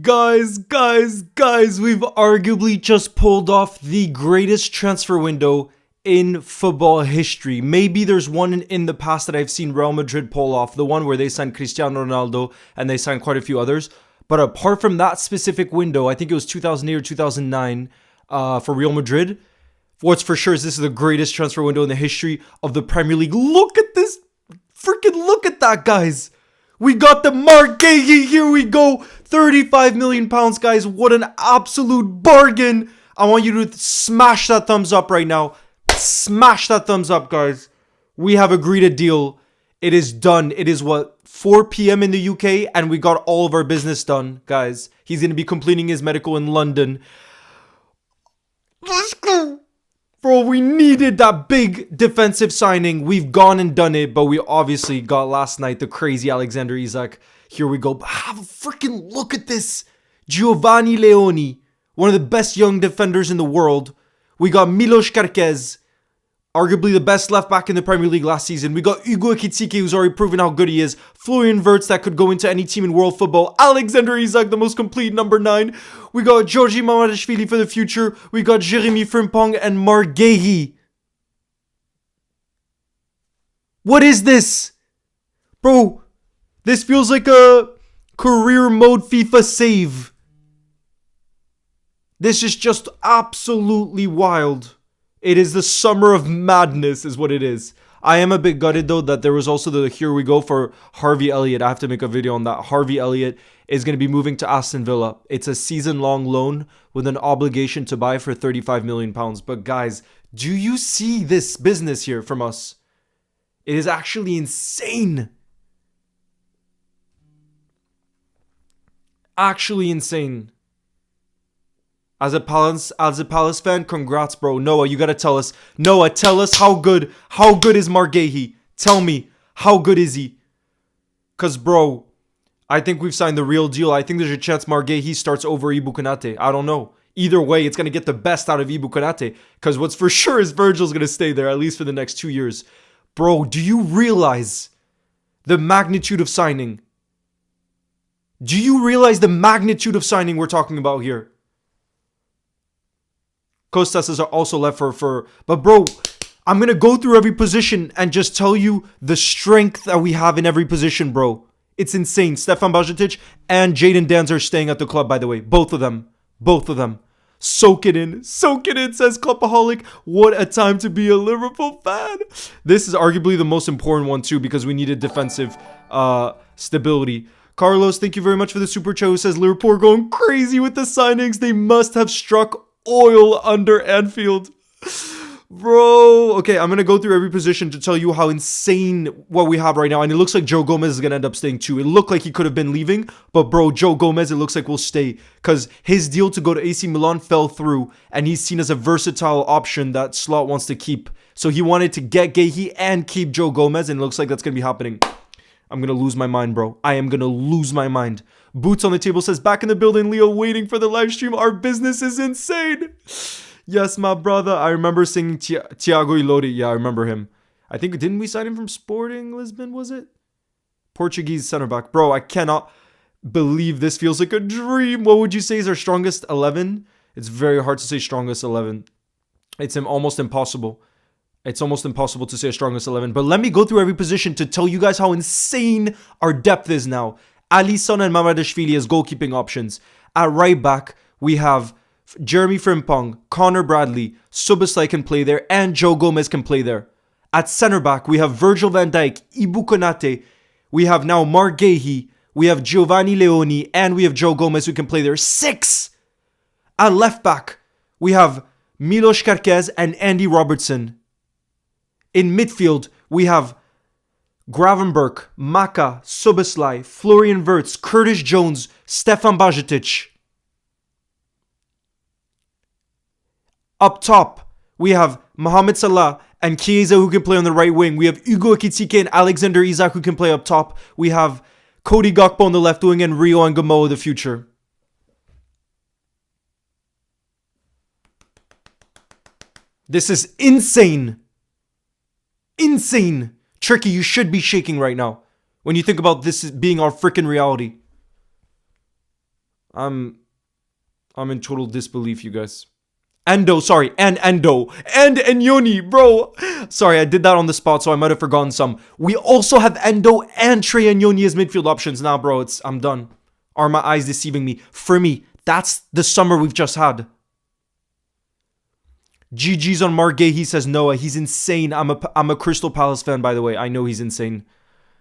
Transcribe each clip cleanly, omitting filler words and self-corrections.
Guys, we've arguably just pulled off the greatest transfer window in football history. Maybe there's one in the past that I've seen Real Madrid pull off, the one where they signed Cristiano Ronaldo and they signed quite a few others. But apart from that specific window, I think it was 2008 or 2009 for Real Madrid. What's for sure is this is the greatest transfer window in the history of the Premier League. Look at this. Freaking look at that, guys. We got the Marc Guehi. Here we go. 35 million pounds, guys. What an absolute bargain. I want you to smash that thumbs up right now. Smash that thumbs up, guys. We have agreed a deal. It is done. It is 4 p.m. in the UK, and we got all of our business done, guys. He's going to be completing his medical in London. Let's go. Bro, we needed that big defensive signing. We've gone and done it, but we obviously got last night the crazy Alexander Isak. Here we go. But have a freaking look at this. Giovanni Leoni, one of the best young defenders in the world. We got Milos Kerkez, arguably the best left back in the Premier League last season. We got Hugo Ekitike, who's already proven how good he is. Florian Wirtz, that could go into any team in world football. Alexander Isak, the most complete number 9. We got Georgi Mamadashvili for the future. We got Jeremy Frimpong and Marc Guehi. What is this? Bro, this feels like a career mode FIFA save. This is just absolutely wild. It is the summer of madness is what it is. I am a bit gutted though that there was also the here we go for Harvey Elliott. I have to make a video on that. Harvey Elliott is going to be moving to Aston Villa. It's a season-long loan with an obligation to buy for 35 million pounds. But guys, do you see this business here from us? It is actually insane. Actually insane. As a Palace fan, congrats, bro. Noah, you gotta tell us. Noah, tell us how good is Marc Guehi? Tell me, how good is he? Cause, bro, I think we've signed the real deal. I think there's a chance Marc Guehi starts over Ibu Konate. I don't know. Either way, it's gonna get the best out of Ibu Konate. Cause what's for sure is Virgil's gonna stay there at least for the next 2 years. Bro, do you realize the magnitude of signing? Do you realize the magnitude of signing we're talking about here? Kostas is also left for but bro, I'm gonna go through every position and just tell you the strength that we have in every position, bro. It's insane. Stefan Bajcetic and Jadon Danns are staying at the club, by the way. Both of them. Soak it in, says Clubaholic. What a time to be a Liverpool fan. This is arguably the most important one too, because we needed defensive stability. Carlos, thank you very much for the super chat, who says Liverpool are going crazy with the signings. They must have struck oil under Anfield. Bro, okay, I'm going to go through every position to tell you how insane what we have right now. And it looks like Joe Gomez is going to end up staying too. It looked like he could have been leaving, but bro, Joe Gomez, it looks like will stay because his deal to go to AC Milan fell through and he's seen as a versatile option that Slot wants to keep. So he wanted to get Guehi and keep Joe Gomez, and it looks like that's going to be happening. I'm going to lose my mind, bro. I am going to lose my mind. Boots on the Table says, back in the building, Leo, waiting for the live stream. Our business is insane. Yes, my brother. I remember singing Thiago Ilori. Yeah, I remember him. I think, didn't we sign him from Sporting Lisbon, was it? Portuguese center back. Bro, I cannot believe this feels like a dream. What would you say is our strongest 11? It's very hard to say strongest 11. It's almost impossible. It's almost impossible to say a strongest 11. But let me go through every position to tell you guys how insane our depth is now. Alisson and Mamadashvili as goalkeeping options. At right back, we have Jeremy Frimpong, Connor Bradley, Szoboszlai can play there, and Joe Gomez can play there. At center back, we have Virgil van Dijk, Ibu Konate. We have now Marc Guehi. We have Giovanni Leoni, and we have Joe Gomez who can play there. 6! At left back, we have Milos Kerkez and Andy Robertson. In midfield, we have Gravenberch, Maka, Szoboszlai, Florian Wirtz, Curtis Jones, Stefan Bajcetic. Up top, we have Mohamed Salah and Chiesa who can play on the right wing. We have Hugo Ekitike and Alexander Isak who can play up top. We have Cody Gakpo on the left wing and Rio and Gamoa the future. This is insane. Insane. Tricky, you should be shaking right now when you think about this being our freaking reality. I'm in total disbelief, you guys. Endo, sorry, and Endo, and Enyoni, bro. Sorry, I did that on the spot, so I might have forgotten some. We also have Endo and Trey Enyoni as midfield options. Now, bro, I'm done. Are my eyes deceiving me? For me, that's the summer we've just had. GG's on Marc Guehi, he says Noah. He's insane. I'm a Crystal Palace fan, by the way. I know he's insane.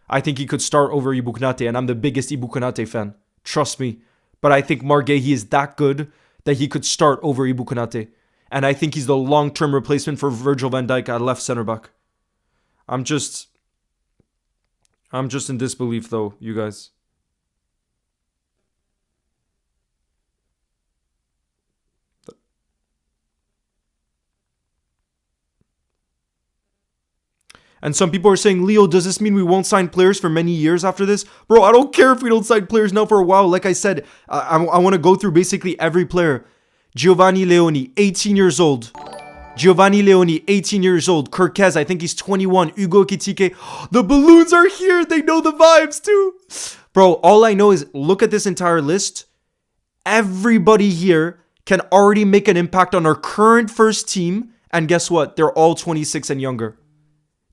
I think he could start over Ibukonate, and I'm the biggest Ibukonate fan. Trust me. But I think Marc Guehi is that good that he could start over Ibukonate. And I think he's the long-term replacement for Virgil van Dijk at left center back. I'm just in disbelief, though, you guys. And some people are saying, Leo, does this mean we won't sign players for many years after this? Bro, I don't care if we don't sign players now for a while. Like I said, I want to go through basically every player. Giovanni Leoni, 18 years old. Giovanni Leoni, 18 years old. Kirkez, I think he's 21. Hugo Ekitike. The balloons are here. They know the vibes too. Bro, all I know is look at this entire list. Everybody here can already make an impact on our current first team. And guess what? They're all 26 and younger.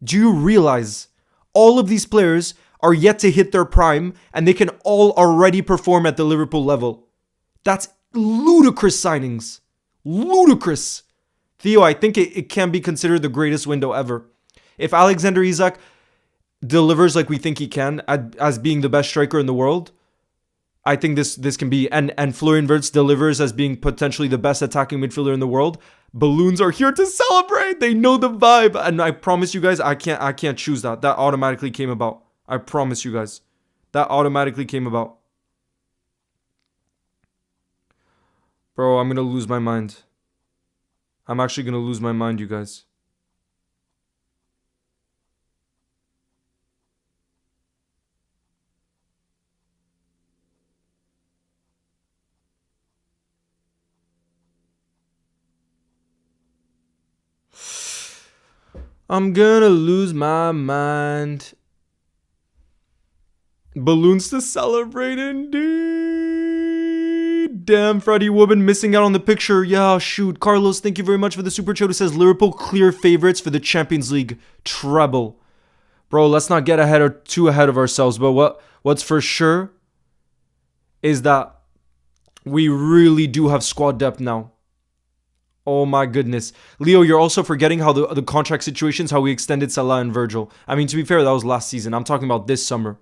Do you realize all of these players are yet to hit their prime and they can all already perform at the Liverpool level? That's ludicrous signings. Ludicrous. Theo, I think it can be considered the greatest window ever. If Alexander Isak delivers like we think he can as being the best striker in the world, I think this can be, and Florian Wirtz delivers as being potentially the best attacking midfielder in the world. Balloons are here to celebrate. They know the vibe, and I promise you guys, I can't choose that. That automatically came about. I promise you guys, that automatically came about. Bro, I'm gonna lose my mind. I'm actually gonna lose my mind, you guys. I'm gonna lose my mind. Balloons to celebrate indeed. Damn, Freddie Woban missing out on the picture. Yeah, shoot. Carlos, thank you very much for the super chat. It says Liverpool clear favorites for the Champions League treble. Bro, let's not get too ahead of ourselves. But what's for sure is that we really do have squad depth now. Oh my goodness. Leo, you're also forgetting how the contract situations, how we extended Salah and Virgil. I mean, to be fair, that was last season. I'm talking about this summer.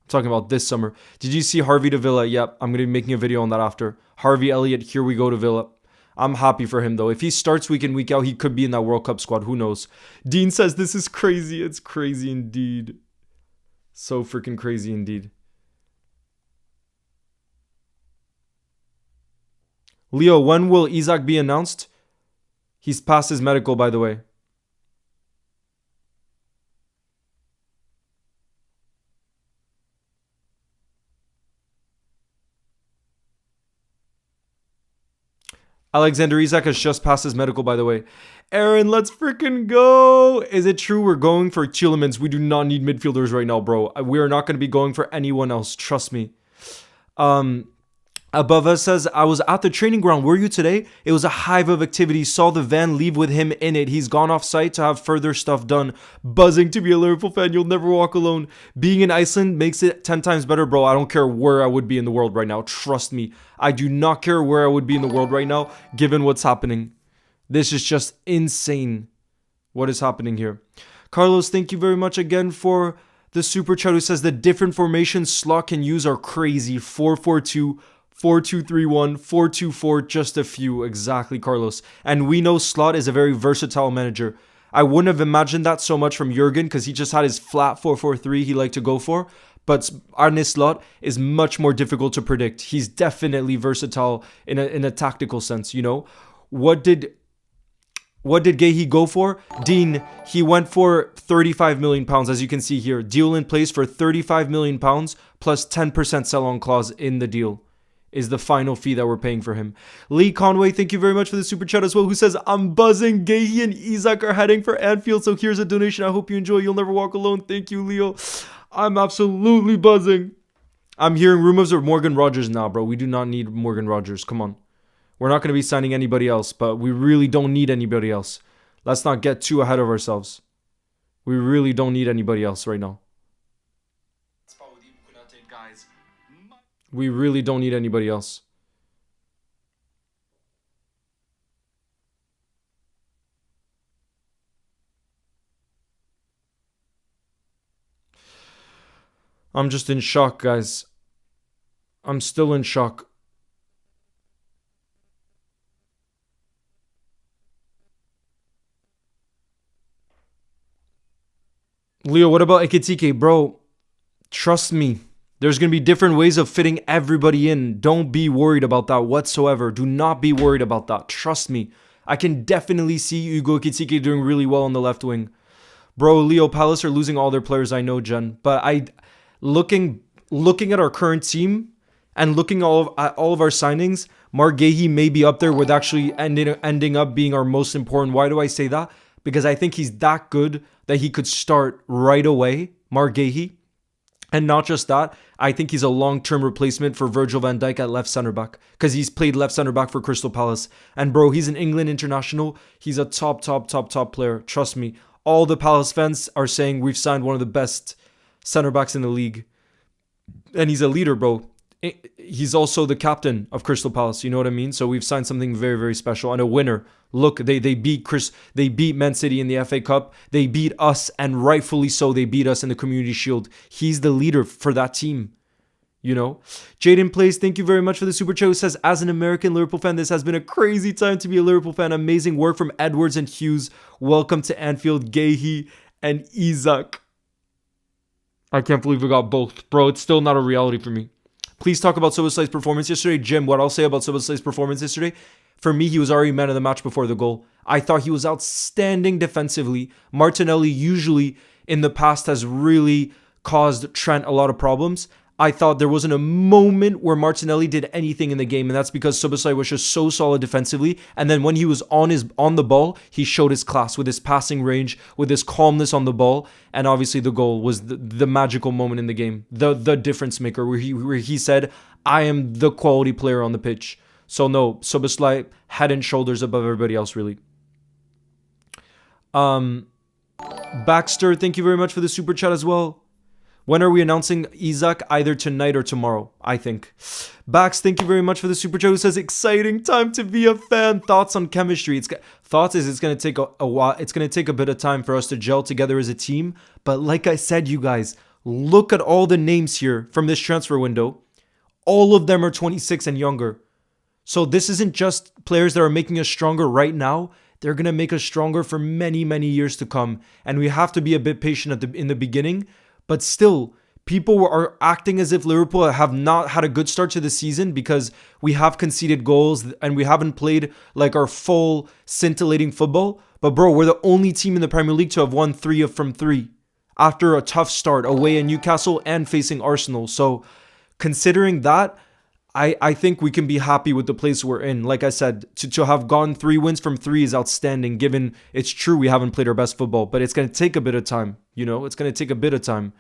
Did you see Harvey to Villa? Yep, I'm going to be making a video on that after. Harvey Elliott, here we go to Villa. I'm happy for him, though. If he starts week in, week out, he could be in that World Cup squad. Who knows? Dean says this is crazy. It's crazy indeed. So freaking crazy indeed. Leo, when will Isak be announced? He's passed his medical, by the way. Alexander Isak has just passed his medical, by the way. Aaron, let's freaking go. Is it true we're going for Tielemans? We do not need midfielders right now, bro. We are not going to be going for anyone else. Trust me. Above us says, I was at the training ground. Were you today? It was a hive of activity. Saw the van leave with him in it. He's gone off site to have further stuff done. Buzzing to be a Liverpool fan. You'll never walk alone. Being in Iceland makes it 10 times better, bro. I don't care where I would be in the world right now. Trust me. I do not care where I would be in the world right now, given what's happening. This is just insane. What is happening here? Carlos, thank you very much again for the super chat, who says the different formations Slot can use are crazy. 4-4-2. 4-2-3-1, 4-2-4, just a few. Exactly, Carlos. And we know Slot is a very versatile manager. I wouldn't have imagined that so much from Jurgen because he just had his flat 4-4-3 he liked to go for. But Arne Slot is much more difficult to predict. He's definitely versatile in a tactical sense, you know. What did Guehi go for? Dean, he went for £35 million, as you can see here. Deal in place for £35 million plus 10% sell-on clause in the deal is the final fee that we're paying for him. Lee Conway, thank you very much for the super chat as well, who says, I'm buzzing. Guehi and Isak are heading for Anfield, so here's a donation. I hope you enjoy. You'll never walk alone. Thank you, Leo. I'm absolutely buzzing. I'm hearing rumors of Morgan Rogers now, bro. We do not need Morgan Rogers. Come on. We're not going to be signing anybody else, but we really don't need anybody else. Let's not get too ahead of ourselves. We really don't need anybody else right now. We really don't need anybody else. I'm just in shock, guys. I'm still in shock. Leo, what about Ekitike? Bro, trust me. There's going to be different ways of fitting everybody in. Don't be worried about that whatsoever. Do not be worried about that. Trust me. I can definitely see Hugo Ekitike doing really well on the left wing. Bro, Leo Palace are losing all their players, I know, Jen. But looking at our current team and looking at all of our signings, Marc Guehi may be up there with actually ending up being our most important. Why do I say that? Because I think he's that good that he could start right away, Marc Guehi. And not just that, I think he's a long-term replacement for Virgil van Dijk at left center back because he's played left center back for Crystal Palace. And bro, he's an England international. He's a top player. Trust me. All the Palace fans are saying we've signed one of the best center backs in the league. And he's a leader, bro. He's also the captain of Crystal Palace. You know what I mean? So we've signed something very, very special and a winner. Look, they beat Man City in the FA Cup. They beat us, and rightfully so. They beat us in the Community Shield. He's the leader for that team. You know, Jaden Plays, thank you very much for the super chat. Who says, as an American Liverpool fan, this has been a crazy time to be a Liverpool fan. Amazing work from Edwards and Hughes. Welcome to Anfield, Guehi and Isak. I can't believe we got both, bro. It's still not a reality for me. Please talk about Szoboszlai's performance yesterday. Jim, what I'll say about Szoboszlai's performance yesterday, for me, he was already man of the match before the goal. I thought he was outstanding defensively. Martinelli usually in the past has really caused Trent a lot of problems. I thought there wasn't a moment where Martinelli did anything in the game, and that's because Szoboszlai was just so solid defensively. And then when he was on the ball, he showed his class with his passing range, with his calmness on the ball, and obviously the goal was the magical moment in the game, the difference maker, where he said, "I am the quality player on the pitch." So no, Szoboszlai head and shoulders above everybody else, really. Baxter, thank you very much for the super chat as well. When are we announcing Isak? Either tonight or tomorrow, I think. Bax, thank you very much for the super chat. Who says, exciting time to be a fan. Thoughts on chemistry? It's going to take a while. It's going to take a bit of time for us to gel together as a team. But like I said, you guys, look at all the names here from this transfer window. All of them are 26 and younger. So this isn't just players that are making us stronger right now. They're going to make us stronger for many, many years to come. And we have to be a bit patient in the beginning. But still, people are acting as if Liverpool have not had a good start to the season because we have conceded goals and we haven't played like our full scintillating football. But bro, we're the only team in the Premier League to have won 3 from 3 after a tough start away in Newcastle and facing Arsenal. So considering that, I think we can be happy with the place we're in. Like I said, to have gone 3 wins from 3 is outstanding, given it's true we haven't played our best football, but it's going to take a bit of time. You know, it's going to take a bit of time.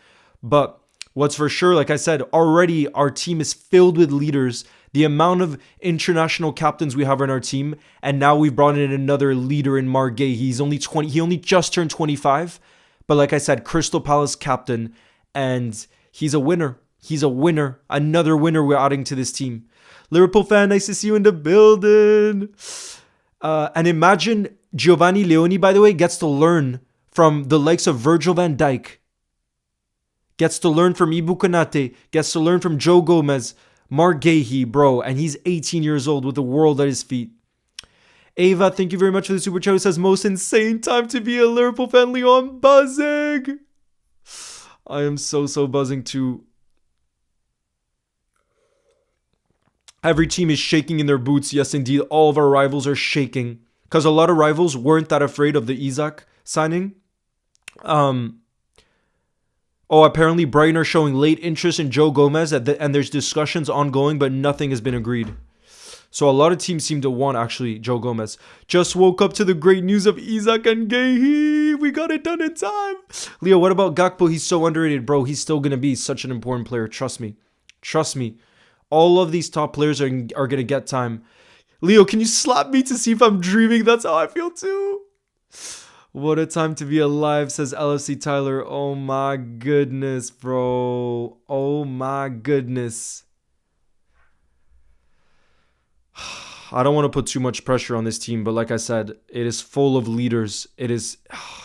But what's for sure, like I said, already our team is filled with leaders. The amount of international captains we have on our team, and now we've brought in another leader in Marc Guehi. He's only 20. He only just turned 25. But like I said, Crystal Palace captain, and he's a winner. He's a winner. Another winner we're adding to this team. Liverpool fan, nice to see you in the building. And imagine Giovanni Leoni, by the way, gets to learn from the likes of Virgil van Dijk. Gets to learn from Ibu Konate. Gets to learn from Joe Gomez. Marc Guehi, bro. And he's 18 years old with the world at his feet. Ava, thank you very much for the super chat. Who says, most insane time to be a Liverpool fan. Leon, buzzing. I am so buzzing too. Every team is shaking in their boots. Yes, indeed. All of our rivals are shaking. Because a lot of rivals weren't that afraid of the Isak signing. Apparently Brighton are showing late interest in Joe Gomez. And there's discussions ongoing, but nothing has been agreed. So a lot of teams seem to want, actually, Joe Gomez. Just woke up to the great news of Isak and Guehi. We got it done in time. Leo, what about Gakpo? He's so underrated, bro. He's still going to be such an important player. Trust me. Trust me. All of these top players are going to get time. Leo, can you slap me to see if I'm dreaming? That's how I feel too. What a time to be alive, says LFC Tyler. Oh my goodness, bro. Oh my goodness. I don't want to put too much pressure on this team, but like I said, it is full of leaders. It's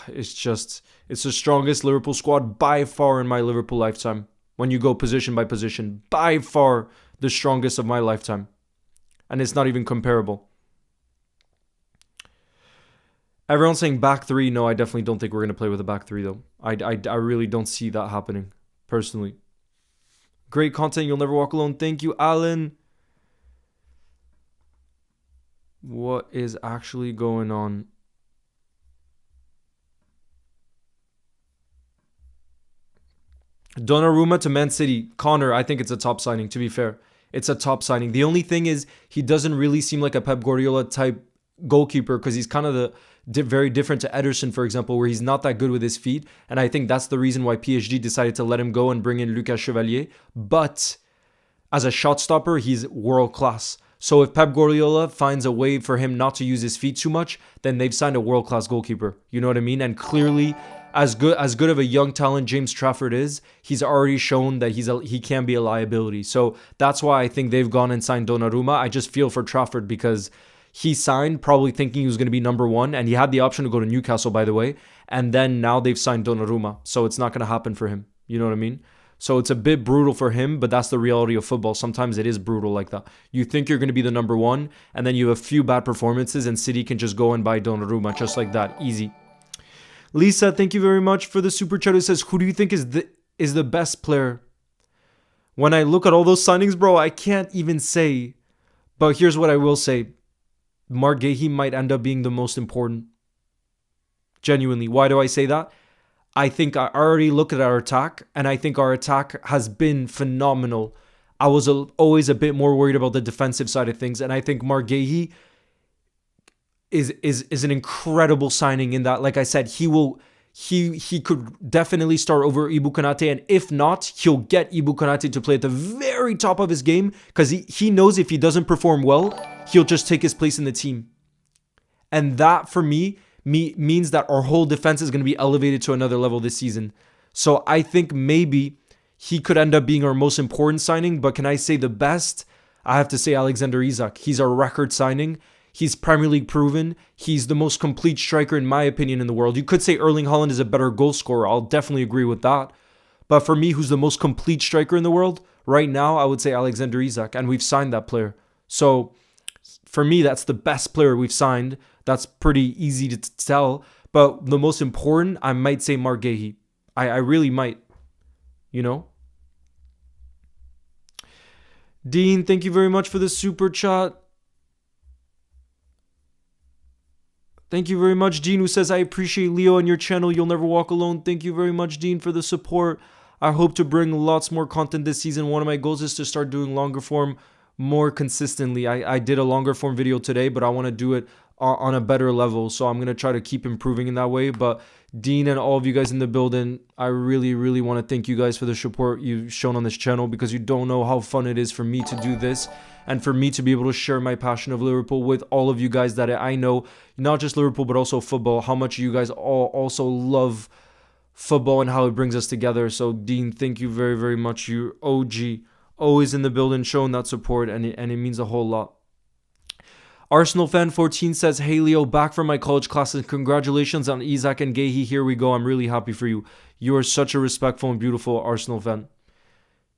the strongest Liverpool squad by far in my Liverpool lifetime. When you go position by position, by far the strongest of my lifetime. And it's not even comparable. Everyone's saying back three. No, I definitely don't think we're going to play with a back three, though. I really don't see that happening, personally. Great content. You'll never walk alone. Thank you, Alan. What is actually going on? Donnarumma to Man City. Connor, I think it's a top signing, to be fair. It's a top signing. The only thing is he doesn't really seem like a Pep Guardiola type goalkeeper because he's kind of very different to Ederson, for example, where he's not that good with his feet. And I think that's the reason why PSG decided to let him go and bring in Lucas Chevalier. But as a shot stopper, he's world class. So if Pep Guardiola finds a way for him not to use his feet too much, then they've signed a world class goalkeeper. You know what I mean? And clearly, as good of a young talent James Trafford is, he's already shown that he can be a liability. So that's why I think they've gone and signed Donnarumma. I just feel for Trafford because he signed probably thinking he was going to be number one, and he had the option to go to Newcastle, by the way. And then now they've signed Donnarumma, so it's not going to happen for him. You know what I mean? So it's a bit brutal for him, but that's the reality of football. Sometimes it is brutal like that. You think you're going to be the number one, and then you have a few bad performances, and City can just go and buy Donnarumma just like that. Easy. Lisa, thank you very much for the super chat. It says, who do you think is the best player? When I look at all those signings, bro, I can't even say. But here's what I will say. Marc Guehi might end up being the most important. Genuinely. Why do I say that? I think I already look at our attack, and I think our attack has been phenomenal. I was always a bit more worried about the defensive side of things, and I think Marc Guehi is an incredible signing in that, like I said, he could definitely start over Ibou Konate, and if not, he'll get Ibou Konate to play at the very top of his game because he knows if he doesn't perform well, he'll just take his place in the team. And that, for me means that our whole defense is going to be elevated to another level this season. So I think maybe he could end up being our most important signing, but can I say the best? I have to say Alexander Isak. He's our record signing. He's Premier League proven. He's the most complete striker, in my opinion, in the world. You could say Erling Haaland is a better goal scorer. I'll definitely agree with that. But for me, who's the most complete striker in the world? Right now, I would say Alexander Isak, and we've signed that player. So for me, that's the best player we've signed. That's pretty easy to tell. But the most important, I might say Marc Guehi. I really might. You know? Dean, thank you very much for the super chat. Thank you very much, Dean, who says, I appreciate Leo and your channel. You'll never walk alone. Thank you very much, Dean, for the support. I hope to bring lots more content this season. One of my goals is to start doing longer form more consistently. I did a longer form video today, but I want to do it on a better level. So I'm going to try to keep improving in that way. But Dean and all of you guys in the building, I really, really want to thank you guys for the support you've shown on this channel, because you don't know how fun it is for me to do this and for me to be able to share my passion of Liverpool with all of you guys that I know, not just Liverpool, but also football, how much you guys all also love football and how it brings us together. So Dean, thank you very, very much. You're OG, always in the building, showing that support, and it means a whole lot. Arsenal fan 14 says, hey Leo, back from my college classes. Congratulations on Isak and Guehi. Here we go. I'm really happy for you. You are such a respectful and beautiful Arsenal fan.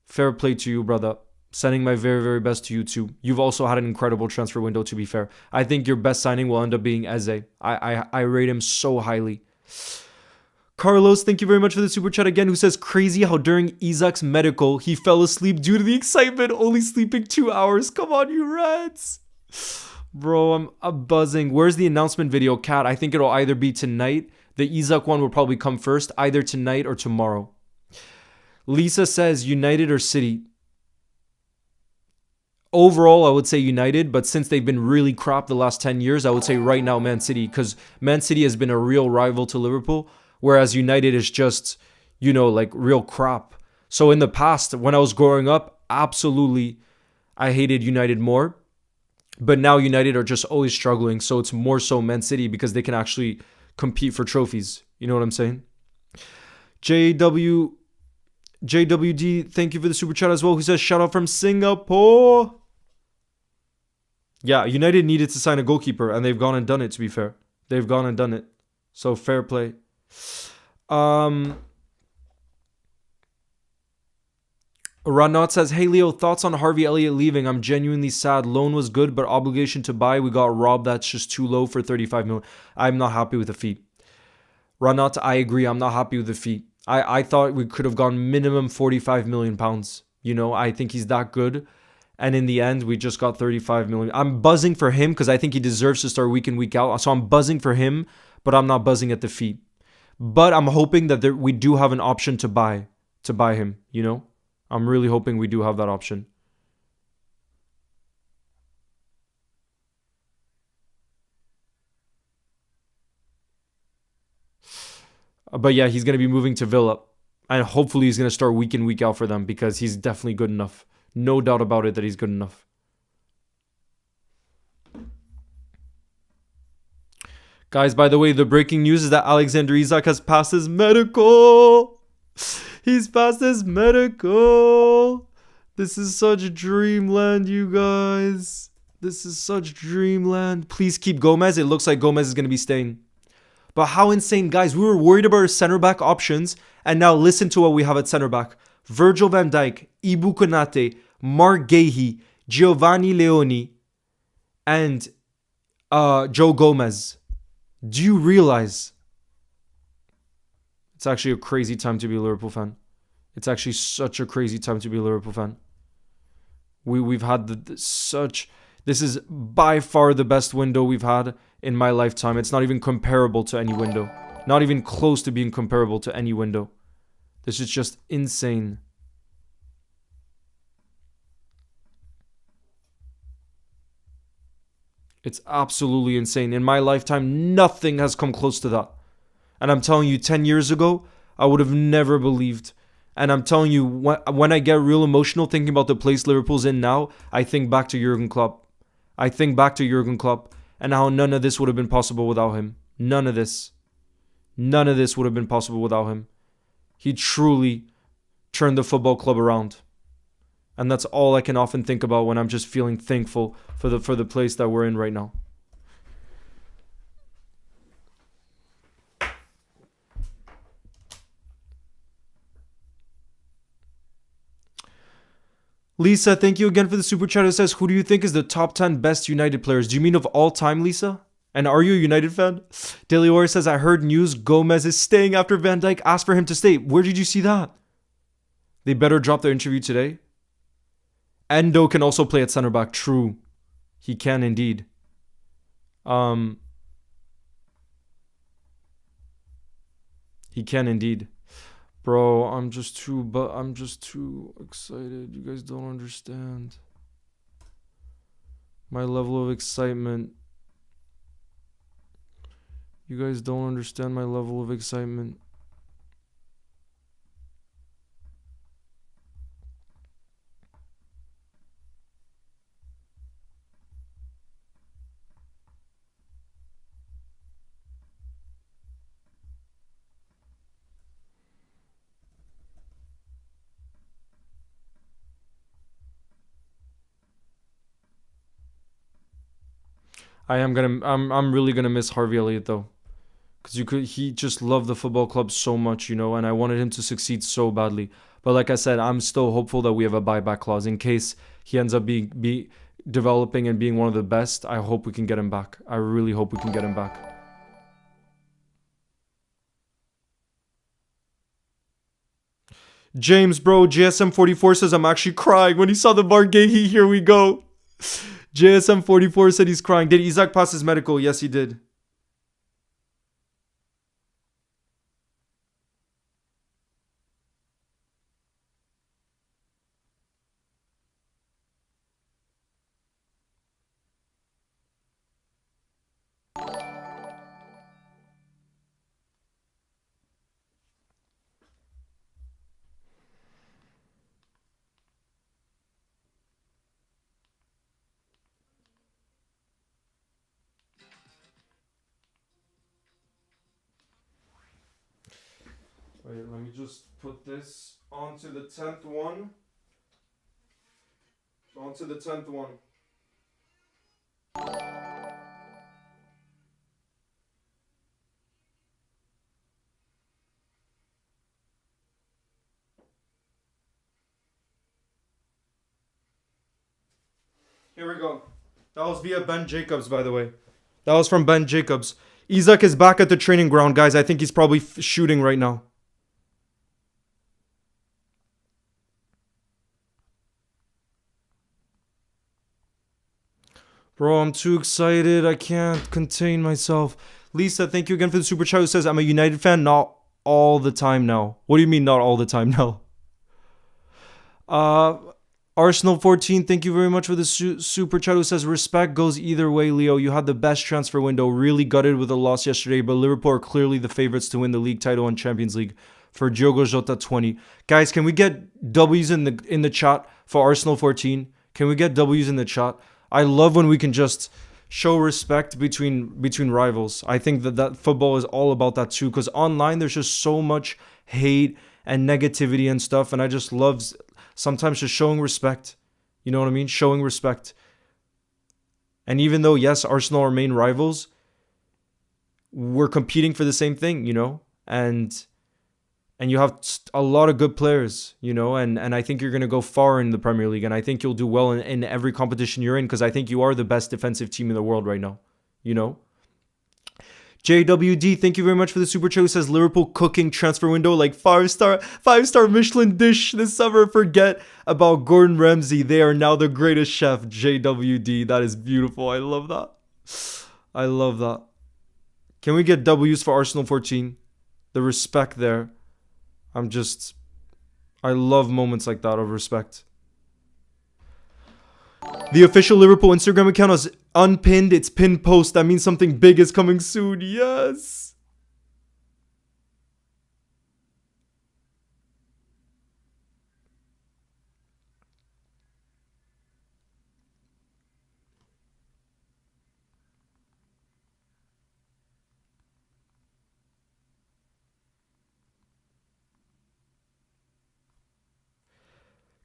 Fair play to you, brother. Sending my very, very best to you too. You've also had an incredible transfer window, to be fair. I think your best signing will end up being Eze. I rate him so highly. Carlos, thank you very much for the super chat again, who says, crazy how during Isak's medical, he fell asleep due to the excitement, only sleeping 2 hours. Come on, you rats. Bro, I'm buzzing. Where's the announcement video, Kat? I think it'll either be tonight. The Isak one will probably come first, either tonight or tomorrow. Lisa says, United or City? Overall, I would say United, but since they've been really crap the last 10 years, I would say right now Man City, because Man City has been a real rival to Liverpool, whereas United is just, like real crap. So in the past, when I was growing up, absolutely, I hated United more. But now United are just always struggling. So it's more so Man City because they can actually compete for trophies. You know what I'm saying? JWD, thank you for the super chat as well. Who says, shout out from Singapore. Yeah, United needed to sign a goalkeeper, and they've gone and done it, to be fair. They've gone and done it. So, fair play. Ranat says, hey Leo, thoughts on Harvey Elliott leaving? I'm genuinely sad. Loan was good, but obligation to buy, we got robbed. That's just too low for 35 million. I'm not happy with the fee. Ranat, I agree. I'm not happy with the fee. I thought we could have gone minimum 45 million pounds. You know, I think he's that good. And in the end, we just got 35 million. I'm buzzing for him because I think he deserves to start week in, week out. So I'm buzzing for him, but I'm not buzzing at the fee. But I'm hoping that we do have an option to buy him, you know? I'm really hoping we do have that option. But yeah, he's going to be moving to Villa. And hopefully he's going to start week in, week out for them because he's definitely good enough. No doubt about it that he's good enough. Guys, by the way, the breaking news is that Alexander Isak has passed his medical. He's passed his medical. This is such dreamland, you guys. This is such dreamland. Please keep Gomez. It looks like Gomez is going to be staying. But how insane, guys. We were worried about our center back options. And now listen to what we have at center back. Virgil van Dijk, Ibu Konate, Marc Guehi, Giovanni Leoni, and Joe Gomez. Do you realize it's actually a crazy time to be a Liverpool fan? It's actually such a crazy time to be a Liverpool fan. We've had this is by far the best window we've had in my lifetime. It's not even comparable to any window. Not even close to being comparable to any window. This is just insane. It's absolutely insane. In my lifetime, nothing has come close to that. And I'm telling you, 10 years ago, I would have never believed. And I'm telling you, when I get real emotional thinking about the place Liverpool's in now, I think back to Jurgen Klopp. I think back to Jurgen Klopp and how none of this would have been possible without him. None of this. None of this would have been possible without him. He truly turned the football club around. And that's all I can often think about when I'm just feeling thankful for the place that we're in right now. Lisa, thank you again for the super chat. It says, who do you think is the top 10 best United players? Do you mean of all time, Lisa? And are you a United fan? Daily Warrior says, I heard news Gomez is staying after Van Dijk asked for him to stay. Where did you see that? They better drop their interview today. Endo can also play at center back. True. He can indeed. He can indeed. Bro, I'm just too excited. You guys don't understand. My level of excitement. You guys don't understand my level of excitement. I'm really gonna miss Harvey Elliott though. Because he just loved the football club so much, you know, and I wanted him to succeed so badly. But like I said, I'm still hopeful that we have a buyback clause in case he ends up being developing and being one of the best. I hope we can get him back. I really hope we can get him back. James, bro, JSM44 says I'm actually crying when he saw the Marc Guehi. Here we go. JSM44 said he's crying. Did Isak pass his medical? Yes, he did. Wait, let me just put this onto the 10th one. Onto the 10th one. Here we go. That was via Ben Jacobs, by the way. That was from Ben Jacobs. Isak is back at the training ground, guys. I think he's probably shooting right now. Bro, I'm too excited. I can't contain myself. Lisa, thank you again for the super chat. Who says, I'm a United fan, not all the time now. What do you mean, not all the time now? Arsenal 14, thank you very much for the super chat. Who says, respect goes either way, Leo. You had the best transfer window. Really gutted with a loss yesterday, but Liverpool are clearly the favorites to win the league title and Champions League. For Diogo Jota 20. Guys, can we get W's in the chat for Arsenal 14? Can we get W's in the chat? I love when we can just show respect between rivals. I think that football is all about that too, because online there's just so much hate and negativity and stuff, and I just love sometimes just showing respect. You know what I mean? Showing respect. And even though, yes, Arsenal are main rivals, we're competing for the same thing, you know? And you have a lot of good players, you know, and I think you're going to go far in the Premier League, and I think you'll do well in every competition you're in, because I think you are the best defensive team in the world right now, you know. JWD, thank you very much for the super chat. Who says Liverpool cooking transfer window like five-star Michelin dish this summer. Forget about Gordon Ramsay. They are now the greatest chef. JWD, that is beautiful. I love that. I love that. Can we get W's for Arsenal 14? The respect there. I love moments like that of respect. The official Liverpool Instagram account is unpinned. It's pinned post. That means something big is coming soon. Yes.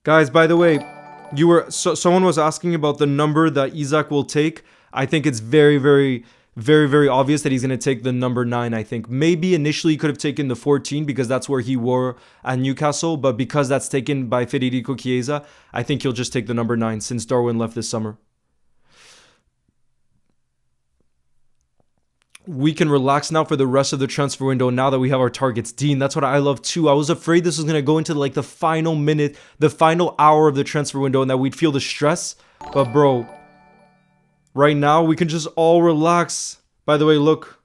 Guys, by the way, someone was asking about the number that Isak will take. I think it's very, very, very, very obvious that he's going to take the number 9, I think. Maybe initially he could have taken the 14 because that's where he wore at Newcastle, but because that's taken by Federico Chiesa, I think he'll just take the number 9 since Darwin left this summer. We can relax now for the rest of the transfer window now that we have our targets. Dean, that's what I love too. I was afraid this was going to go into like the final minute, the final hour of the transfer window, and that we'd feel the stress. But bro, right now we can just all relax. By the way, look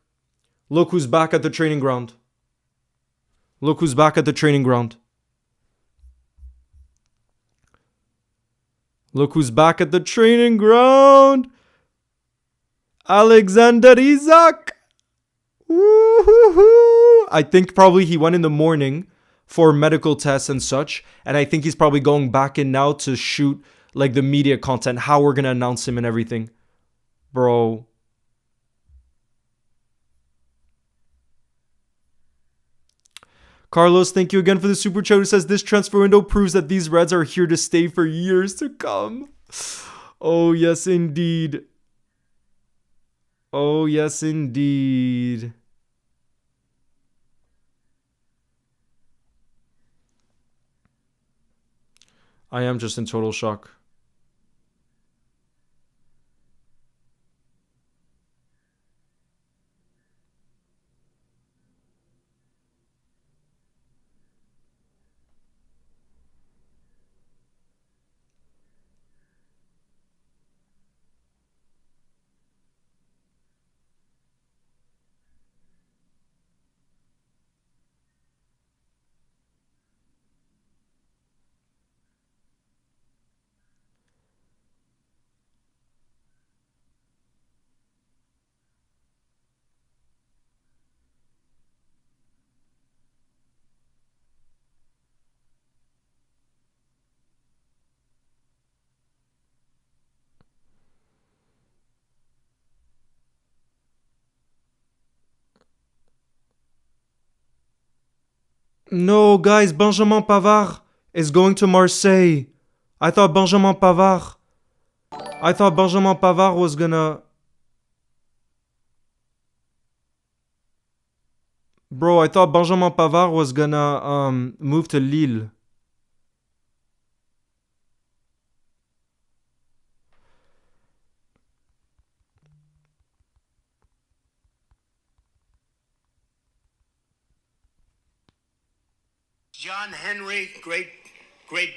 who's back at the training ground. Look who's back at the training ground. Look who's back at the training ground. Alexander Isak. Woo-hoo-hoo. I think probably he went in the morning for medical tests and such, and I think he's probably going back in now to shoot like the media content, how we're going to announce him and everything. Bro. Carlos, thank you again for the super chat. Who says this transfer window proves that these Reds are here to stay for years to come. Oh, yes, indeed. Oh, yes, indeed. I am just in total shock. No, guys, Benjamin Pavard is going to Marseille. I thought Benjamin Pavard. I thought Benjamin Pavard was gonna. Bro, I thought Benjamin Pavard was gonna move to Lille. John Henry, great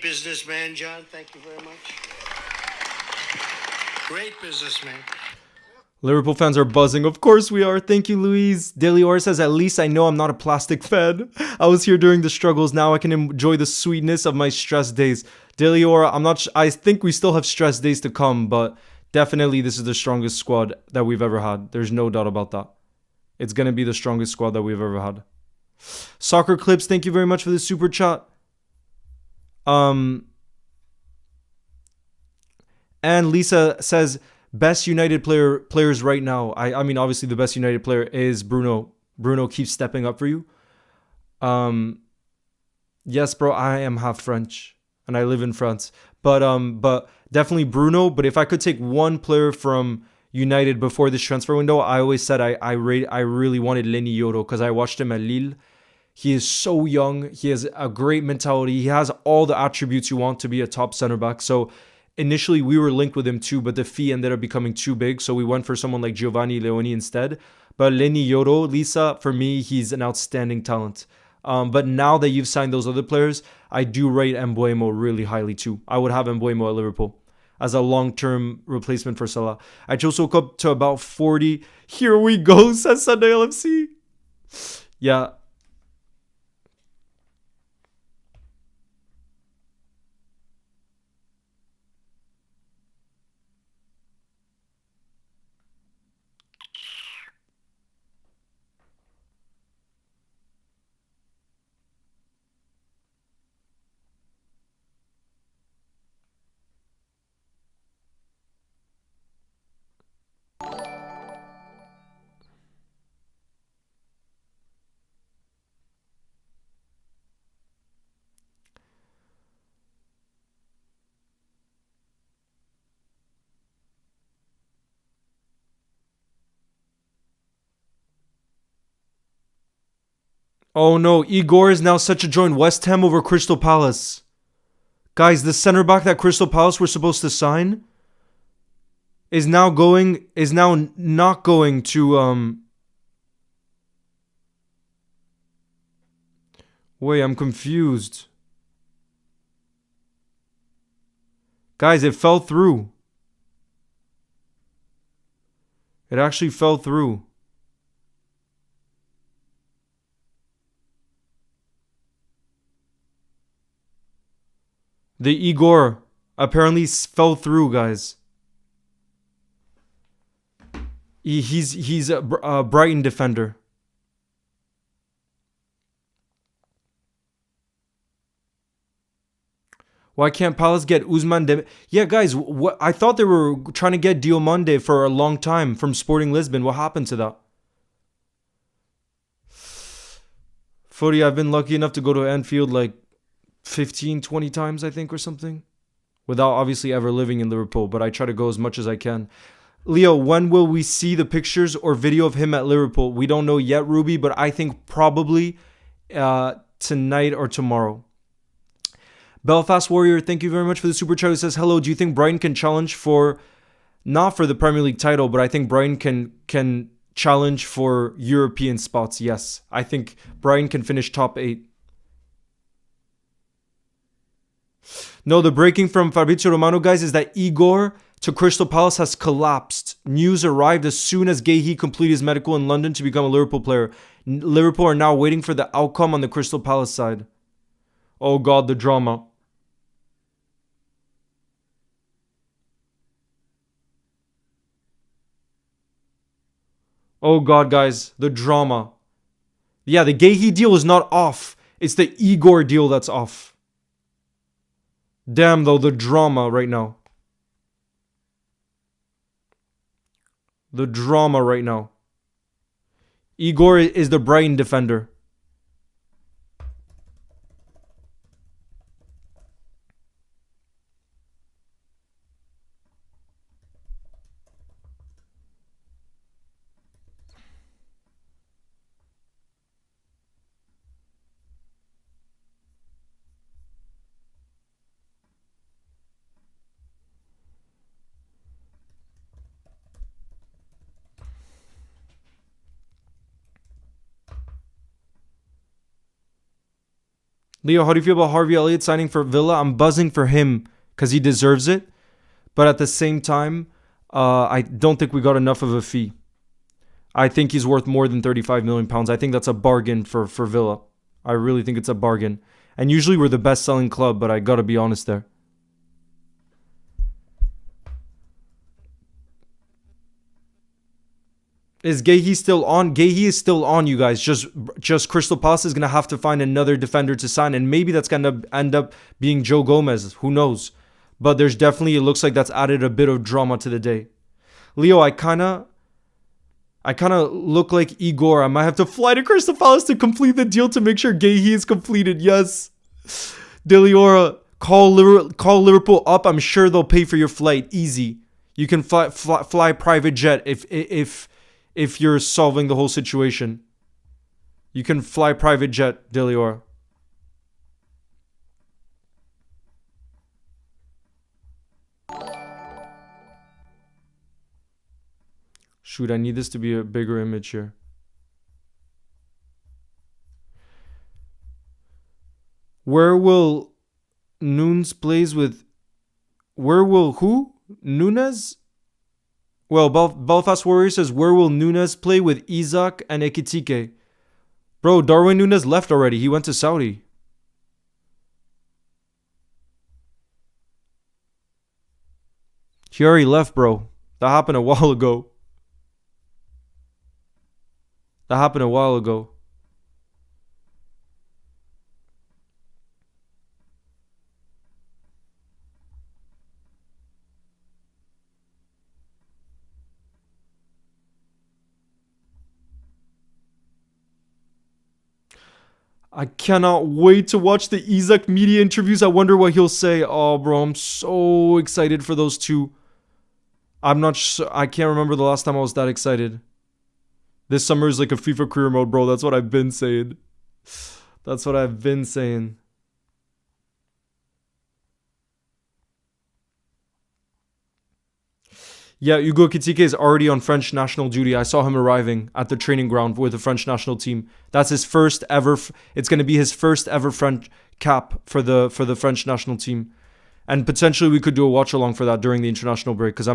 businessman, John. Thank you very much. Great businessman. Liverpool fans are buzzing. Of course we are. Thank you, Louise. Delior says, at least I know I'm not a plastic fan. I was here during the struggles. Now I can enjoy the sweetness of my stress days. Delior, I think we still have stress days to come, but definitely this is the strongest squad that we've ever had. There's no doubt about that. It's going to be the strongest squad that we've ever had. Soccer Clips, thank you very much for the super chat. And Lisa says, best United players right now. I mean, obviously the best United player is Bruno. Bruno keeps stepping up for you. Yes, bro, I am half French and I live in France. But definitely Bruno. But if I could take one player from United before this transfer window, I always said I really wanted Lenny Yoro because I watched him at Lille. He is so young. He has a great mentality. He has all the attributes you want to be a top center back. So initially we were linked with him too, but the fee ended up becoming too big. So we went for someone like Giovanni Leoni instead. But Lenny Yoro, Lisa, for me, he's an outstanding talent. But now that you've signed those other players, I do rate Mbeumo really highly too. I would have Mbeumo at Liverpool as a long-term replacement for Salah. I just woke up to about 40. Here we go, says Sunday LFC. Yeah. Oh no, Igor is now set to join West Ham over Crystal Palace. Guys, the center back that Crystal Palace were supposed to sign is now not going to Wait, I'm confused. Guys, it fell through. It actually fell through. The Igor apparently fell through, guys. He's a Brighton defender. Why can't Palace get Ousmane Yeah, guys, I thought they were trying to get Diomande for a long time from Sporting Lisbon. What happened to that? Footy, I've been lucky enough to go to Anfield like 15, 20 times, I think, or something. Without obviously ever living in Liverpool, but I try to go as much as I can. Leo, when will we see the pictures or video of him at Liverpool? We don't know yet, Ruby, but I think probably tonight or tomorrow. Belfast Warrior, thank you very much for the super chat. Who says, hello, do you think Brighton can challenge for, not for the Premier League title, but I think Brighton can challenge for European spots? Yes, I think Brighton can finish top 8. No, the breaking from Fabrizio Romano, guys, is that Igor to Crystal Palace has collapsed. News arrived as soon as Guehi completed his medical in London to become a Liverpool player. Liverpool are now waiting for the outcome on the Crystal Palace side. Oh God, the drama. Oh God, guys, the drama. Yeah, the Guehi deal is not off. It's the Igor deal that's off. Damn, though, the drama right now. The drama right now. Igor is the Brighton defender. Leo, how do you feel about Harvey Elliott signing for Villa? I'm buzzing for him because he deserves it. But at the same time, I don't think we got enough of a fee. I think he's worth more than £35 million. I think that's a bargain for Villa. I really think it's a bargain. And usually we're the best selling club, but I gotta be honest there. Is Guehi still on? Guehi is still on, you guys. Just Crystal Palace is gonna have to find another defender to sign, and maybe that's gonna end up being Joe Gomez. Who knows? But there's definitely, it looks like that's added a bit of drama to the day. Leo, I kinda look like Igor. I might have to fly to Crystal Palace to complete the deal to make sure Guehi is completed. Yes, Deliora, call Liverpool up. I'm sure they'll pay for your flight. Easy. You can fly private jet if you're solving the whole situation. You can fly private jet, Deliora. Shoot, I need this to be a bigger image here. Where will Nunes plays with... Where will who? Nunes? Well, Belfast Warrior says, where will Nunes play with Isak and Ekitike? Bro, Darwin Nunes left already. He went to Saudi. He already left, bro. That happened a while ago. That happened a while ago. I cannot wait to watch the Isak media interviews. I wonder what he'll say. Oh, bro, I'm so excited for those two. I'm not sure. I can't remember the last time I was that excited. This summer is like a FIFA career mode, bro. That's what I've been saying. That's what I've been saying. Yeah, Hugo Ekitike is already on French national duty. I saw him arriving at the training ground with the French national team. That's his first ever. It's going to be his first ever French cap for the French national team, and potentially we could do a watch along for that during the international break because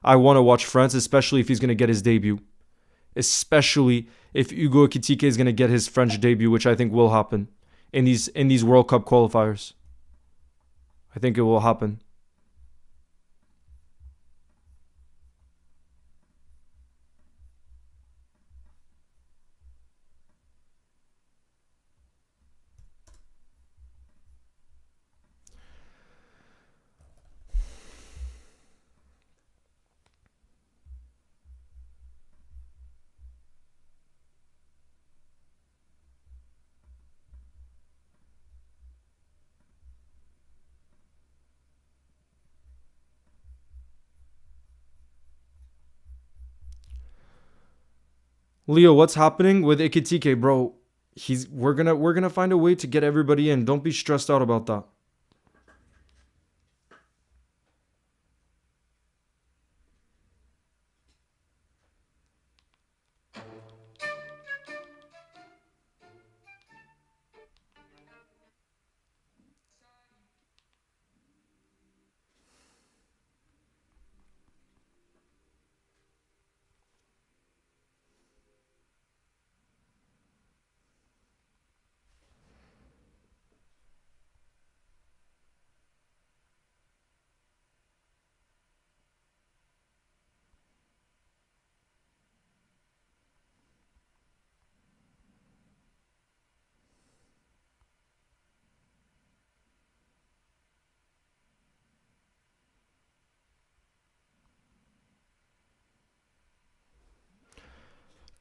I want to watch France, especially if he's going to get his debut. Especially if Hugo Ekitike is going to get his French debut, which I think will happen in these World Cup qualifiers. I think it will happen. Leo, what's happening with Ekitike, bro? We're gonna find a way to get everybody in. Don't be stressed out about that.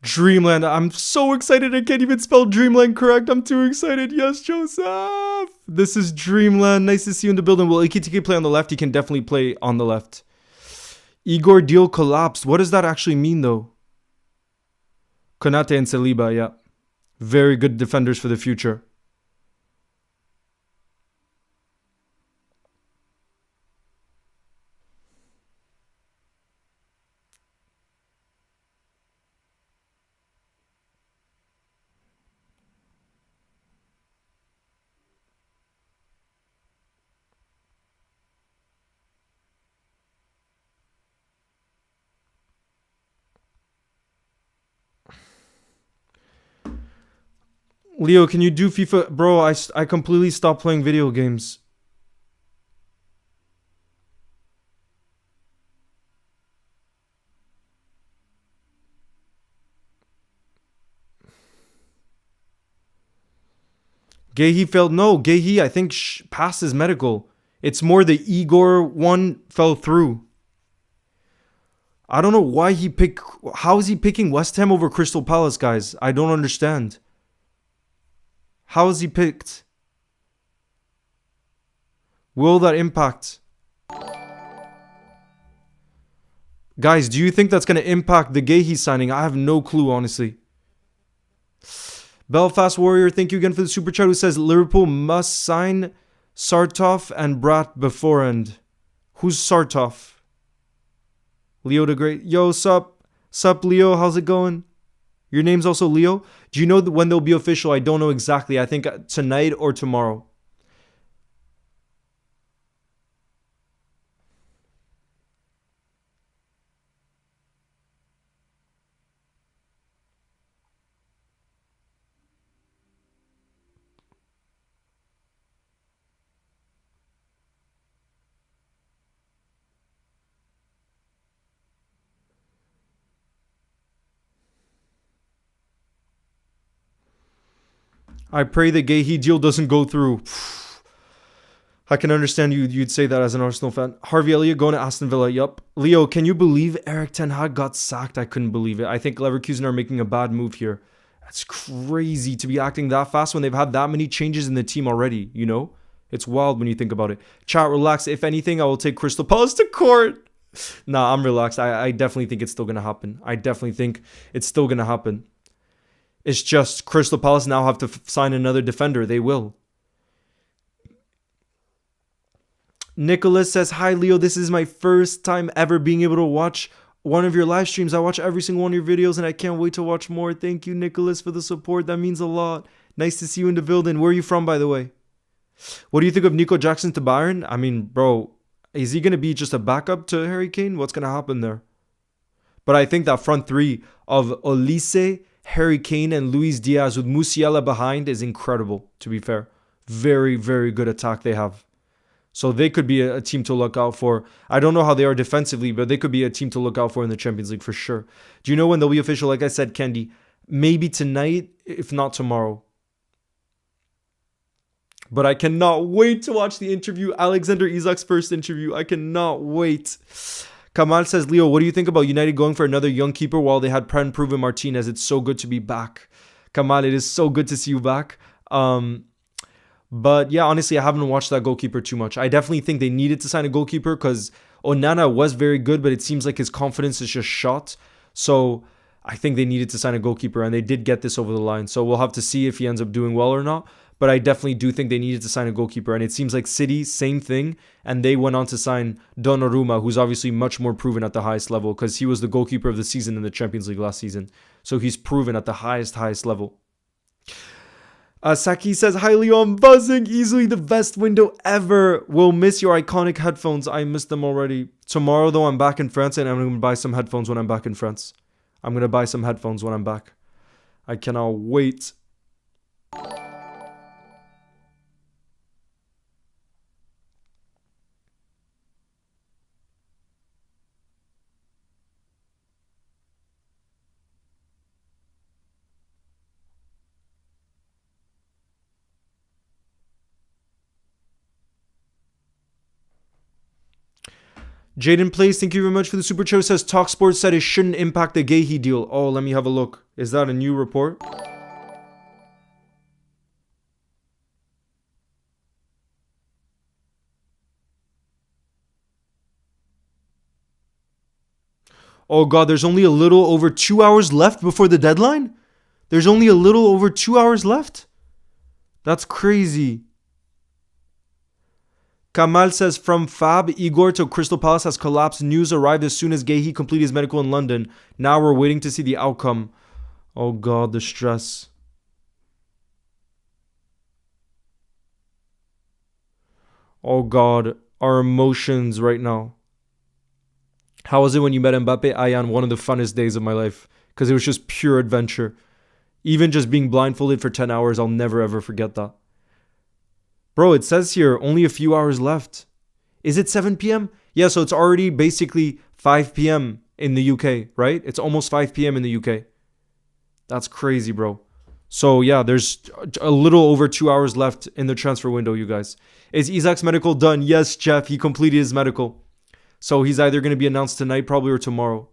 Dreamland. I'm so excited. I can't even spell Dreamland correct. I'm too excited. Yes, Joseph. This is Dreamland. Nice to see you in the building. Will Ekitike play on the left? He can definitely play on the left. Igor deal collapsed. What does that actually mean, though? Konate and Saliba, yeah. Very good defenders for the future. Leo, can you do FIFA? Bro, I completely stopped playing video games. Guehi failed. No, Guehi, I think, passed his medical. It's more the Igor one fell through. I don't know why he picked. How is he picking West Ham over Crystal Palace, guys? I don't understand. How is he picked? Will that impact? Guys, do you think that's going to impact the Guehi signing? I have no clue, honestly. Belfast Warrior, thank you again for the super chat, who says Liverpool must sign Sartov and Brat beforehand. Who's Sartov? Leo the Great. Yo, sup? Sup, Leo? How's it going? Your name's also Leo? Do you know when they'll be official? I don't know exactly. I think tonight or tomorrow. I pray the Guehi deal doesn't go through. I can understand you'd say that as an Arsenal fan. Harvey Elliott going to Aston Villa. Yup. Leo, can you believe Eric Ten Hag got sacked? I couldn't believe it. I think Leverkusen are making a bad move here. That's crazy to be acting that fast when they've had that many changes in the team already, you know? It's wild when you think about it. Chat, relax. If anything, I will take Crystal Palace to court. Nah, I'm relaxed. I definitely think it's still going to happen. I definitely think it's still going to happen. It's just Crystal Palace now have to sign another defender. They will. Nicholas says, hi, Leo. This is my first time ever being able to watch one of your live streams. I watch every single one of your videos and I can't wait to watch more. Thank you, Nicholas, for the support. That means a lot. Nice to see you in the building. Where are you from, by the way? What do you think of Nico Jackson to Bayern? I mean, bro, is he going to be just a backup to Harry Kane? What's going to happen there? But I think that front three of Olise, Harry Kane, and Luis Diaz with Musiala behind is incredible, to be fair. Very, very good attack they have. So they could be a team to look out for. I don't know how they are defensively, but they could be a team to look out for in the Champions League for sure. Do you know when they'll be official? Like I said, Candy, maybe tonight, if not tomorrow. But I cannot wait to watch the interview. Alexander Isak's first interview. I cannot wait. Kamal says, Leo, what do you think about United going for another young keeper while they had Proven Martinez? It's so good to be back. Kamal, it is so good to see you back. But yeah, honestly, I haven't watched that goalkeeper too much. I definitely think they needed to sign a goalkeeper because Onana was very good, but it seems like his confidence is just shot. So I think they needed to sign a goalkeeper, and they did get this over the line. So we'll have to see if he ends up doing well or not. But I definitely do think they needed to sign a goalkeeper. And it seems like City, same thing. And they went on to sign Donnarumma, who's obviously much more proven at the highest level because he was the goalkeeper of the season in the Champions League last season. So he's proven at the highest level. Saki says, hi Leo, I'm buzzing. Easily the best window ever. Will miss your iconic headphones. I missed them already. Tomorrow, though, I'm back in France and I'm going to buy some headphones when I'm back in France. I'm going to buy some headphones when I'm back. I cannot wait. Jaden Plays, thank you very much for the super chat. Says TalkSport said it shouldn't impact the Guehi deal. Oh, let me have a look. Is that a new report? Oh God, there's only a little over 2 hours left before the deadline? There's only a little over 2 hours left? That's crazy. Kamal says, from Fab, Igor to Crystal Palace has collapsed. News arrived as soon as Guehi completed his medical in London. Now we're waiting to see the outcome. Oh God, the stress. Oh God, our emotions right now. How was it when you met Mbappe? Ayan, one of the funnest days of my life. Because it was just pure adventure. Even just being blindfolded for 10 hours, I'll never ever forget that. Bro, it says here only a few hours left. Is it 7 p.m.? Yeah, so it's already basically 5 p.m. in the UK, right? It's almost 5 p.m. in the UK. That's crazy, bro. So yeah, there's a little over 2 hours left in the transfer window, you guys. Is Isak's medical done? Yes, Jeff, he completed his medical. So he's either going to be announced tonight probably or tomorrow.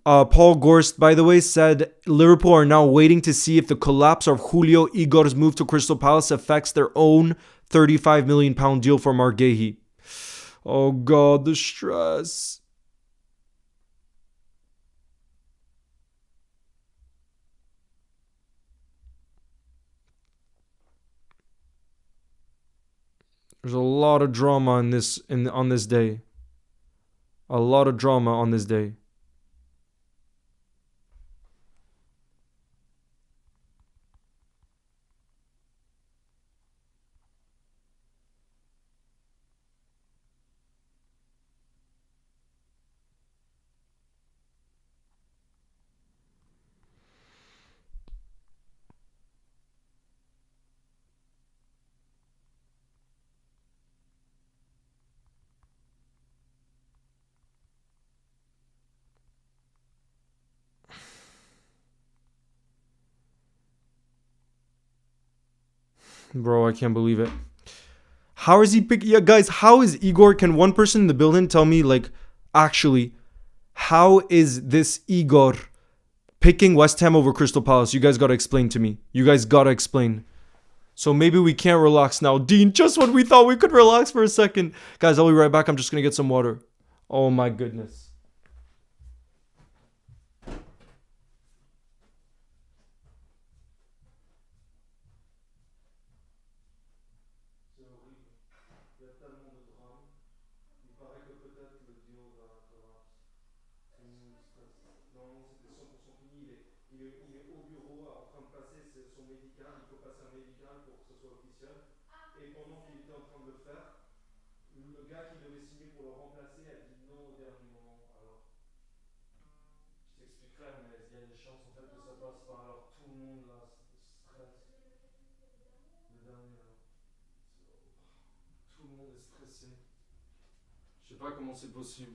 Paul Gorst, by the way, said Liverpool are now waiting to see if the collapse of Julio Igor's move to Crystal Palace affects their own £35 million deal for Marc Guehi. Oh God, the stress. There's a lot of drama on this day. A lot of drama on this day. Bro, I can't believe it. How is he picking? Yeah, guys, how is Igor? Can one person in the building tell me, like, actually, how is this Igor picking West Ham over Crystal Palace? You guys gotta explain to me. You guys gotta explain. So maybe we can't relax now. Dean, just when we thought we could relax for a second. Guys, I'll be right back. I'm just gonna get some water. Oh my goodness. Je sais pas comment c'est possible.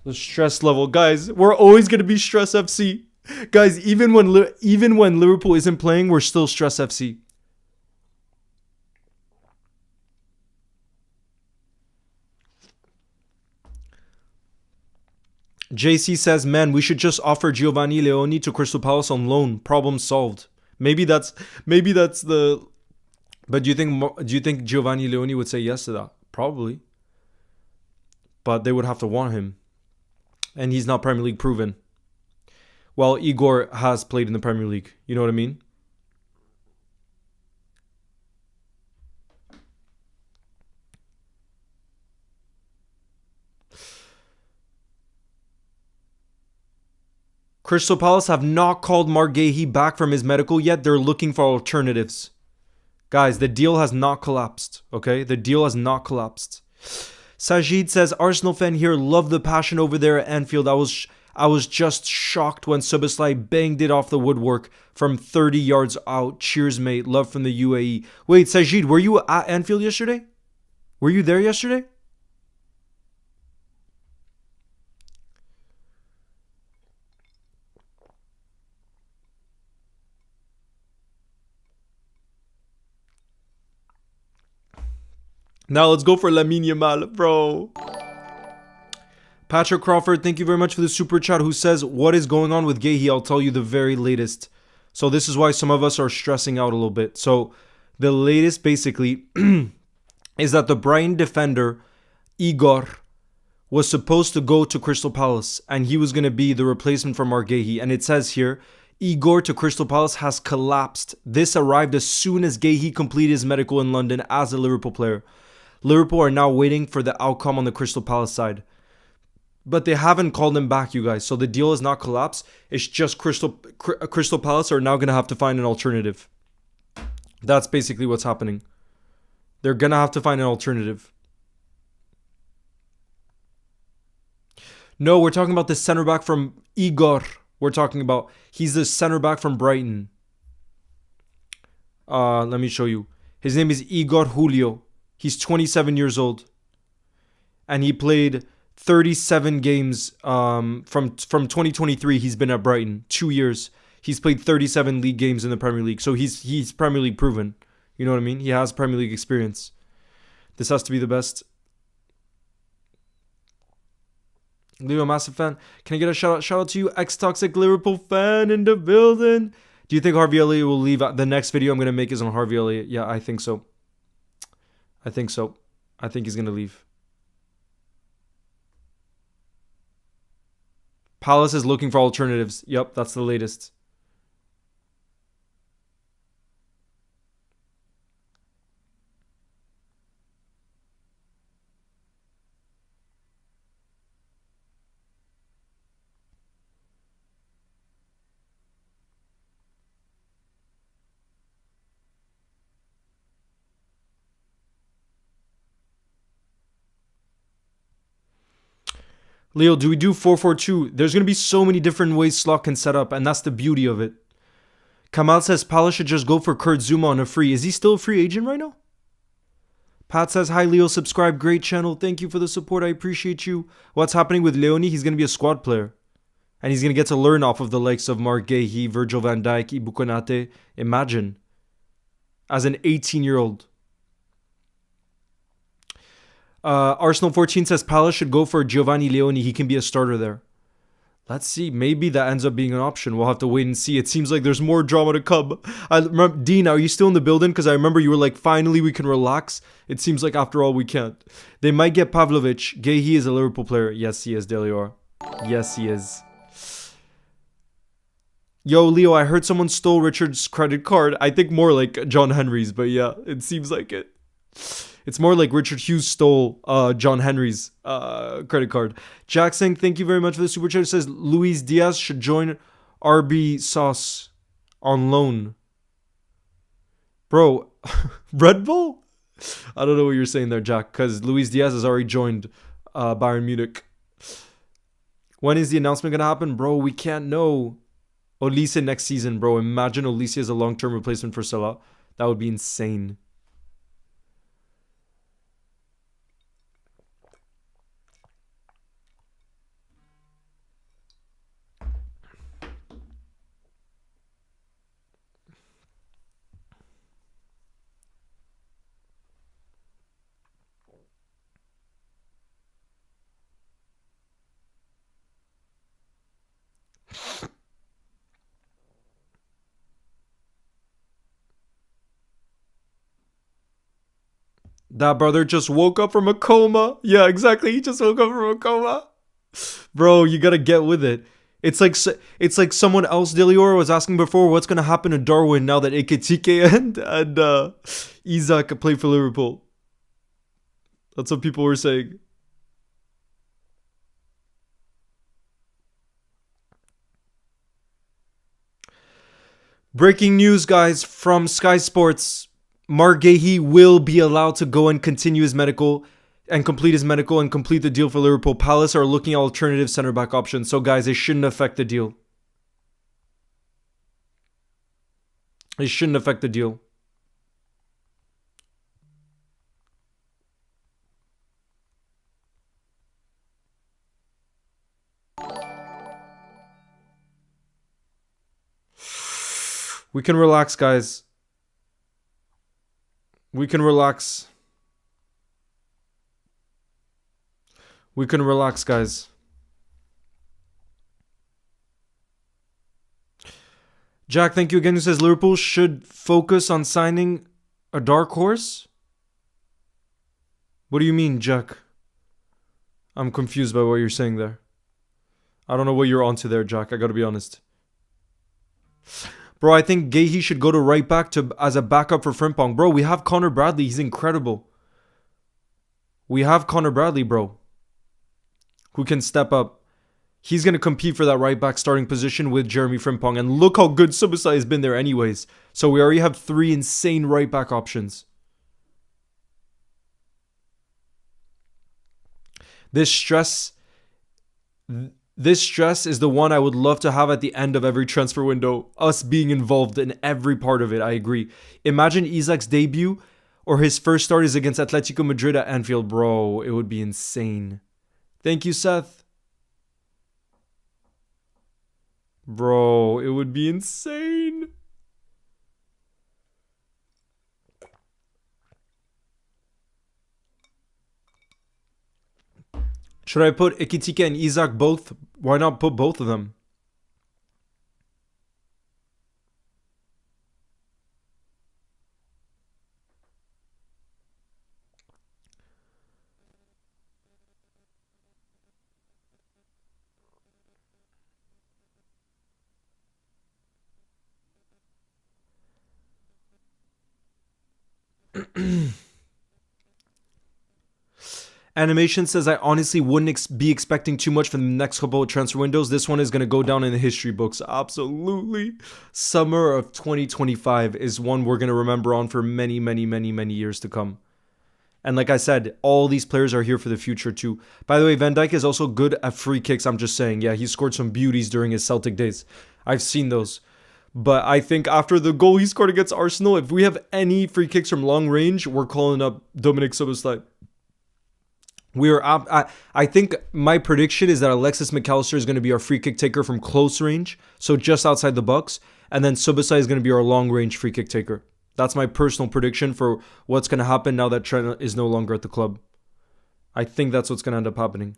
The stress level, guys. We're always gonna be stress FC, guys. Even when Liverpool isn't playing, we're still stress FC. JC says, "Man, we should just offer Giovanni Leoni to Crystal Palace on loan. Problem solved." Maybe that's the. But do you think Giovanni Leoni would say yes to that? Probably. But they would have to want him. And he's not Premier League proven. Well, Igor has played in the Premier League. You know what I mean? Crystal Palace have not called Marc Guehi back from his medical yet. They're looking for alternatives. Guys, the deal has not collapsed, okay? The deal has not collapsed. Sajid says, Arsenal fan here, love the passion over there at Anfield. I was just shocked when Szoboszlai banged it off the woodwork from 30 yards out. Cheers, mate. Love from the UAE. Wait, Sajid, were you at Anfield yesterday? Were you there yesterday? Now let's go for Lamine Yamal, bro. Patrick Crawford, thank you very much for the super chat, who says, what is going on with Guehi? I'll tell you the very latest. So this is why some of us are stressing out a little bit. So the latest basically is that the Brighton defender, Igor, was supposed to go to Crystal Palace and he was going to be the replacement for Marc Guehi. And it says here, Igor to Crystal Palace has collapsed. This arrived as soon as Guehi completed his medical in London as a Liverpool player. Liverpool are now waiting for the outcome on the Crystal Palace side. But they haven't called him back, you guys. So the deal is not collapsed. It's just Crystal Palace are now going to have to find an alternative. That's basically what's happening. They're going to have to find an alternative. No, we're talking about the center back from Igor. We're talking about, he's the center back from Brighton. Let me show you. His name is Igor Julio. He's 27 years old. And he played 37 games from 2023. He's been at Brighton. 2 years. He's played 37 league games in the Premier League. So he's Premier League proven. You know what I mean? He has Premier League experience. This has to be the best. Leo, massive fan. Can I get a shout out? Shout out to you, ex-toxic Liverpool fan in the building. Do you think Harvey Elliott will leave? The next video I'm going to make is on Harvey Elliott. Yeah, I think so. I think he's going to leave. Palace is looking for alternatives. Yep, that's the latest. Leo, do we do 4-4-2? There's going to be so many different ways Slot can set up, and that's the beauty of it. Kamal says Palace should just go for Kurt Zuma on a free. Is he still a free agent right now? Pat says, hi Leo, subscribe, great channel. Thank you for the support, I appreciate you. What's happening with Leone? He's going to be a squad player. And he's going to get to learn off of the likes of Marc Guehi, Virgil van Dijk, Ibu Konate. Imagine. As an 18-year-old. Arsenal 14 says Palace should go for Giovanni Leone. He can be a starter there. Let's see. Maybe that ends up being an option. We'll have to wait and see. It seems like there's more drama to come. I remember, Dean, are you still in the building? Because I remember you were like, finally we can relax. It seems like after all we can't. They might get Pavlovic. Guehi is a Liverpool player. Yes, he is, Delior. Yes, he is. Yo, Leo, I heard someone stole Richard's credit card. I think more like John Henry's, but yeah, it seems like it. It's more like Richard Hughes stole John Henry's credit card. Jackson, thank you very much for the super chat. It says Luis Diaz should join RB Sauce on loan. Bro, Red Bull? I don't know what you're saying there, Jack, because Luis Diaz has already joined Bayern Munich. When is the announcement going to happen? Bro, we can't know. Olise next season, bro. Imagine Olise as a long-term replacement for Salah. That would be insane. That brother just woke up from a coma. Yeah, exactly. He just woke up from a coma. Bro, you gotta get with it. It's like someone else, Delior, was asking before, what's gonna happen to Darwin now that Ekitike and Isak play for Liverpool. That's what people were saying. Breaking news, guys, from Sky Sports. Marc Guehi will be allowed to go and continue his medical and complete his medical and complete the deal for Liverpool. Palace are looking at alternative center back options. So, guys, it shouldn't affect the deal. It shouldn't affect the deal. We can relax, guys. We can relax. We can relax, guys. Jack, thank you again. Who says Liverpool should focus on signing a dark horse? What do you mean, Jack? I'm confused by what you're saying there. I don't know what you're onto there, Jack. I gotta be honest. Bro, I think Guehi should go to right back as a backup for Frimpong. Bro, we have Connor Bradley. He's incredible. We have Connor Bradley, bro, who can step up. He's going to compete for that right back starting position with Jeremy Frimpong. And look how good Subasai has been there anyways. So we already have 3 insane right back options. This stress This stress is the one I would love to have at the end of every transfer window. Us being involved in every part of it. I agree. Imagine Isak's debut or his first start is against Atletico Madrid at Anfield. Bro, it would be insane. Thank you, Seth. Bro, it would be insane. Should I put Ekitike and Isak both? Why not put both of them? Animation says I honestly wouldn't be expecting too much from the next couple of transfer windows. This one is going to go down in the history books. Absolutely. Summer of 2025 is one we're going to remember on for many, many, many, many years to come. And like I said, all these players are here for the future too. By the way, Van Dijk is also good at free kicks. I'm just saying. Yeah, he scored some beauties during his Celtic days. I've seen those. But I think after the goal he scored against Arsenal, if we have any free kicks from long range, we're calling up Dominic Szoboszlai. I think my prediction is that Alexis McAllister is going to be our free kick taker from close range, so just outside the box, and then Szoboszlai is going to be our long range free kick taker. That's my personal prediction for what's going to happen now that Trent is no longer at the club. I think that's what's going to end up happening.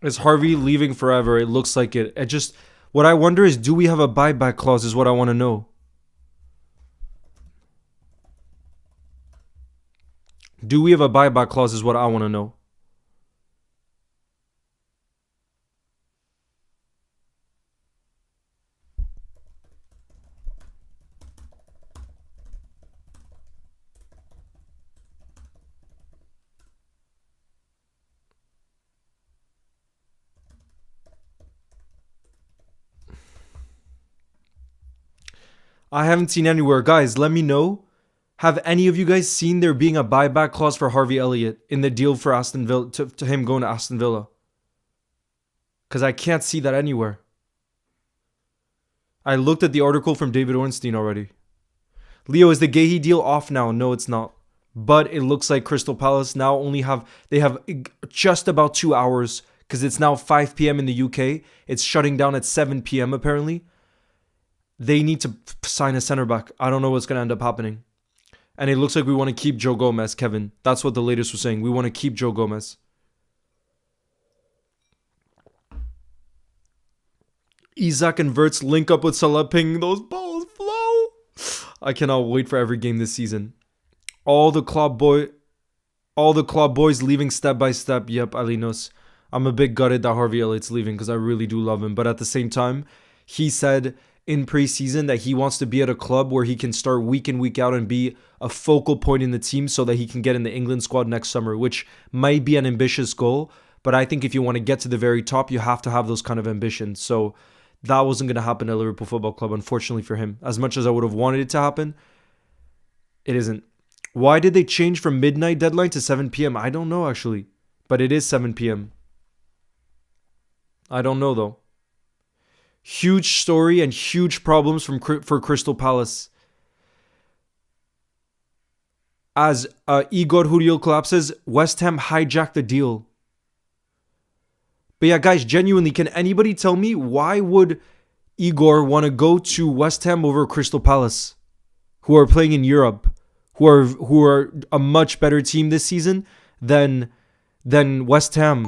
Is Harvey leaving forever? It looks like it. What I wonder is, do we have a buyback clause is what I want to know. Do we have a buyback clause is what I want to know. I haven't seen anywhere. Guys, let me know. Have any of you guys seen there being a buyback clause for Harvey Elliott in the deal for Aston Villa to him going to Aston Villa? Because I can't see that anywhere. I looked at the article from David Ornstein already. Leo, is the Guehi deal off now? No, it's not. But it looks like Crystal Palace now they have just about 2 hours because it's now 5 p.m. in the UK. It's shutting down at 7 p.m. apparently. They need to sign a center back. I don't know what's going to end up happening. And it looks like we want to keep Joe Gomez, Kevin. That's what the latest was saying. We want to keep Joe Gomez. Isak and Wirtz link up with Salah, pinging those balls flow. I cannot wait for every game this season. All the club boys leaving step by step. Yep, Alinos. I'm a bit gutted that Harvey Elliott's leaving because I really do love him. But at the same time, he said in preseason that he wants to be at a club where he can start week in, week out and be a focal point in the team so that he can get in the England squad next summer, which might be an ambitious goal. But I think if you want to get to the very top, you have to have those kind of ambitions. So that wasn't going to happen at Liverpool Football Club, unfortunately for him. As much as I would have wanted it to happen, it isn't. Why did they change from midnight deadline to 7 p.m.? I don't know, actually. But it is 7 p.m. I don't know, though. Huge story and huge problems for Crystal Palace. As Igor Huriel collapses, West Ham hijacked the deal. But yeah, guys, genuinely, can anybody tell me why would Igor want to go to West Ham over Crystal Palace, who are playing in Europe, who are a much better team this season than West Ham?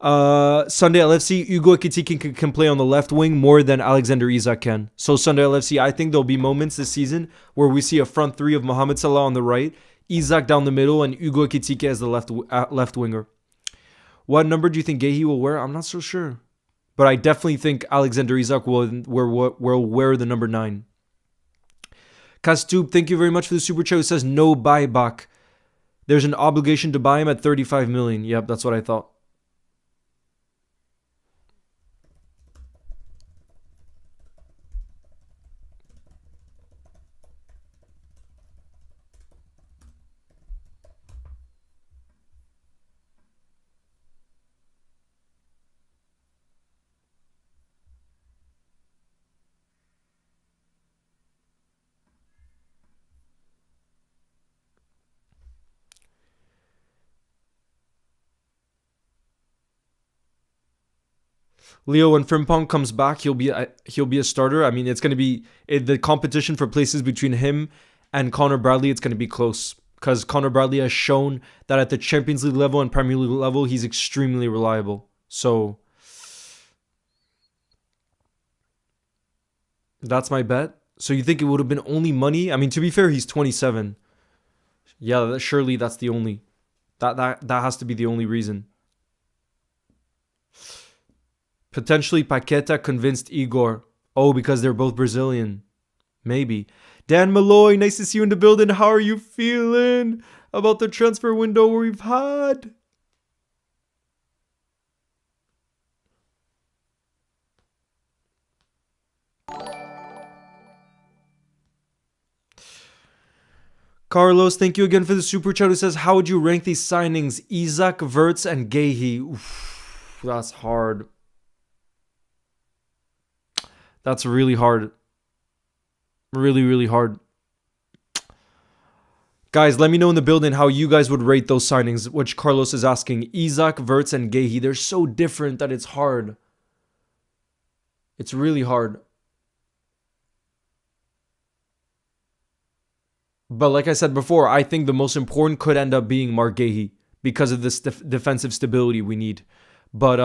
Sunday LFC, Ugo Ekitike can play on the left wing more than Alexander Isak can. So Sunday LFC, I think there'll be moments this season where we see a front three of Mohamed Salah on the right, Isak down the middle, and Ugo Ekitike as the left winger. What number do you think Guehi will wear? I'm not so sure. But I definitely think Alexander Isak will wear the number 9. Kastub, thank you very much for the super chat. It says no buyback. There's an obligation to buy him at 35 million. Yep, that's what I thought. Leo, when Frimpong comes back, he'll be a starter. I mean, it's going to be the competition for places between him and Connor Bradley. It's going to be close because Connor Bradley has shown that at the Champions League level and Premier League level, he's extremely reliable. So that's my bet. So you think it would have been only money? I mean, to be fair, he's 27. Yeah, surely that's the only that has to be the only reason. Potentially Paqueta convinced Igor. Oh, because they're both Brazilian. Maybe. Dan Malloy, nice to see you in the building. How are you feeling about the transfer window we've had? Carlos, thank you again for the super chat. Who says, how would you rank these signings? Isak, Wirtz, and Guehi. Oof, that's hard. That's really hard. Really, really hard. Guys, let me know in the building how you guys would rate those signings, which Carlos is asking. Isak, Wirtz, and Guehi. They're so different that it's hard. It's really hard. But like I said before, I think the most important could end up being Marc Guehi because of this defensive stability we need. But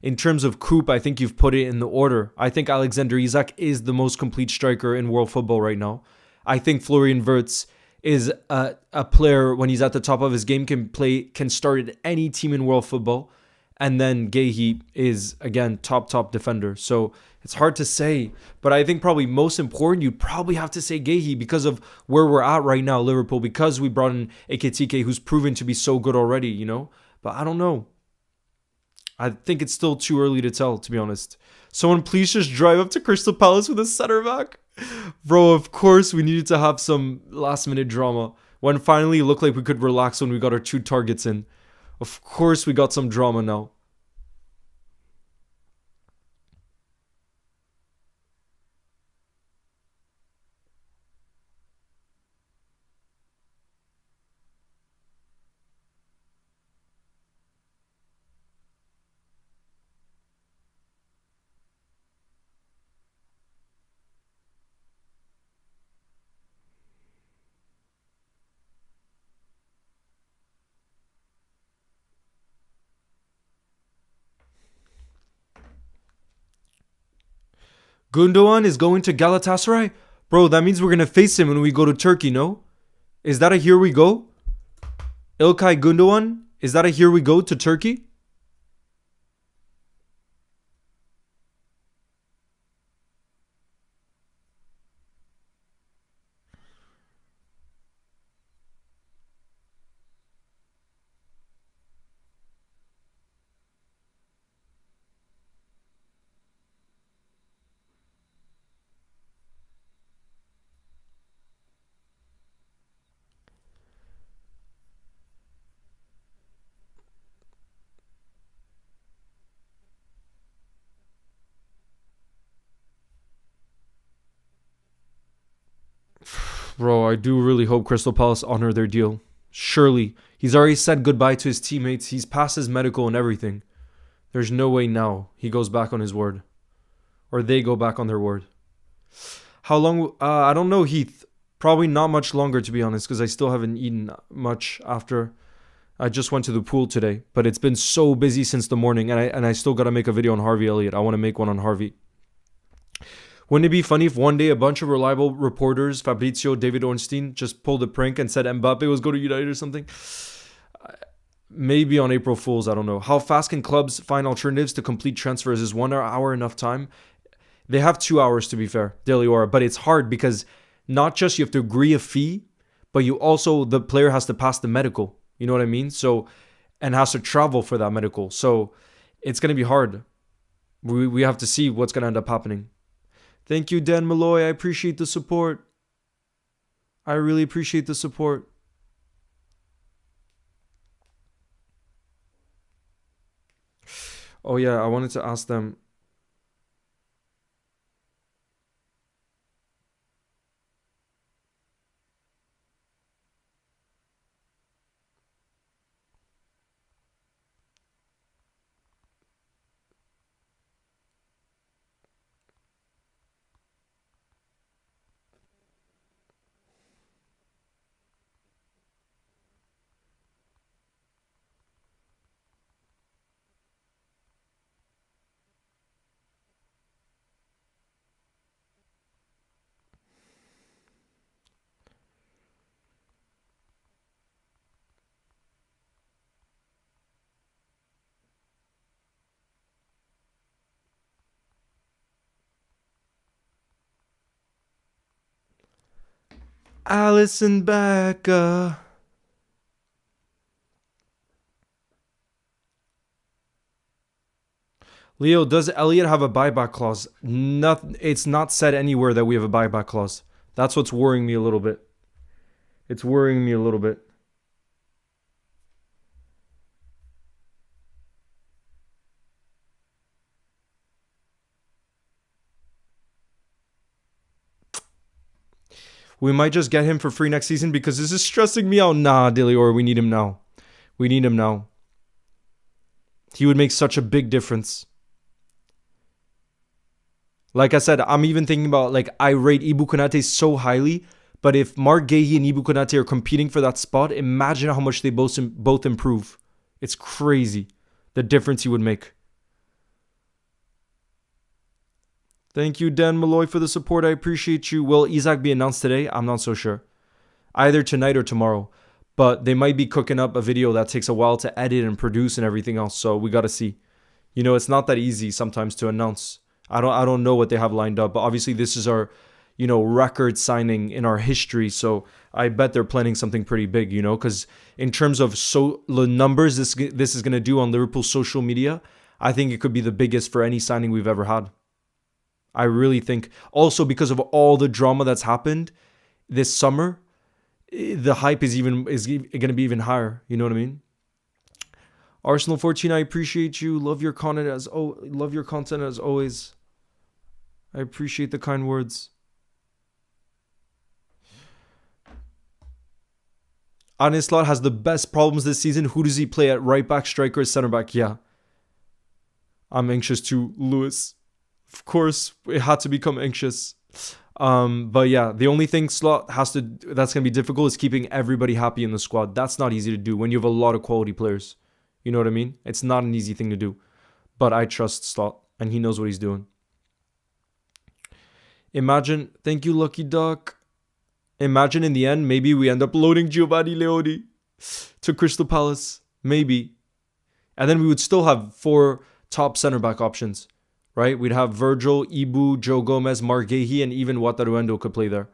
in terms of coup, I think you've put it in the order. I think Alexander Isak is the most complete striker in world football right now. I think Florian Wirtz is a player when he's at the top of his game, can start at any team in world football. And then Guehi is, again, top defender. So it's hard to say. But I think probably most important, you probably have to say Guehi because of where we're at right now, Liverpool, because we brought in Ekitike, who's proven to be so good already, you know? But I don't know. I think it's still too early to tell, to be honest. Someone please just drive up to Crystal Palace with a center back. Bro, of course we needed to have some last minute drama. When finally it looked like we could relax when we got our 2 targets in. Of course we got some drama now. Gundogan is going to Galatasaray? Bro, that means we're going to face him when we go to Turkey, no? Is that a here we go? İlkay Gundogan? Is that a here we go to Turkey? Bro, I do really hope Crystal Palace honor their deal. Surely. He's already said goodbye to his teammates. He's passed his medical and everything. There's no way now he goes back on his word. Or they go back on their word. How long? I don't know, Heath. Probably not much longer, to be honest, because I still haven't eaten much after I just went to the pool today, but it's been so busy since the morning, and I still gotta make a video on Harvey Elliott. I want to make one on Harvey. Wouldn't it be funny if one day a bunch of reliable reporters, Fabrizio, David Ornstein, just pulled a prank and said Mbappe was going to United or something? Maybe on April Fool's, I don't know. How fast can clubs find alternatives to complete transfers? Is 1 hour enough time? They have 2 hours, to be fair, Daily Aura, but it's hard because not just you have to agree a fee, but you also, the player has to pass the medical. You know what I mean? So, and has to travel for that medical. So it's going to be hard. We have to see what's going to end up happening. Thank you, Dan Malloy. I appreciate the support. I really appreciate the support. Oh, yeah, I wanted to ask them. Alison Becca. Leo, does Elliot have a buyback clause? It's not said anywhere that we have a buyback clause. That's what's worrying me a little bit. It's worrying me a little bit. We might just get him for free next season because this is stressing me out. Nah, Dilior, we need him now. We need him now. He would make such a big difference. Like I said, I'm even thinking about, like, I rate Ibu Konate so highly, but if Marc Guehi and Ibu Konate are competing for that spot, imagine how much they both improve. It's crazy the difference he would make. Thank you, Dan Malloy, for the support. I appreciate you. Will Isak be announced today? I'm not so sure. Either tonight or tomorrow. But they might be cooking up a video that takes a while to edit and produce and everything else. So we got to see. You know, it's not that easy sometimes to announce. I don't know what they have lined up. But obviously this is our, you know, record signing in our history. So I bet they're planning something pretty big, you know. Because in terms of the numbers this is going to do on Liverpool's social media, I think it could be the biggest for any signing we've ever had. I really think, also because of all the drama that's happened this summer, the hype is going to be even higher. You know what I mean? Arsenal 14, I appreciate you. Love your content as always. I appreciate the kind words. Anislot has the best problems this season. Who does he play at right back, striker, center back? Yeah. I'm anxious too, Lewis. Of course, it had to become anxious. But yeah, the only thing that's going to be difficult is keeping everybody happy in the squad. That's not easy to do when you have a lot of quality players. You know what I mean? It's not an easy thing to do. But I trust Slot, and he knows what he's doing. Imagine, thank you, Lucky Duck. Imagine in the end, maybe we end up loading Giovanni Leoni to Crystal Palace. Maybe. And then we would still have 4 top center back options. Right? We'd have Virgil, Ibu, Joe Gomez, Marc Guehi, and even Wataruendo could play there.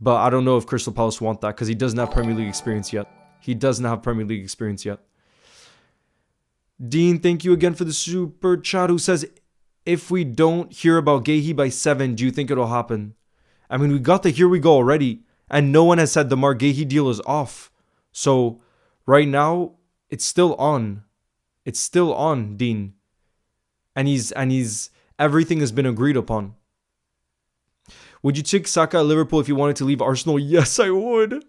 But I don't know if Crystal Palace want that because he doesn't have Premier League experience yet. Dean, thank you again for the super chat, who says, if we don't hear about Guehi by 7, do you think it'll happen? I mean, we got the here we go already, and no one has said the Marc Guehi deal is off. So right now, it's still on. It's still on, Dean. And everything has been agreed upon. Would you take Saka at Liverpool if you wanted to leave Arsenal? Yes, I would.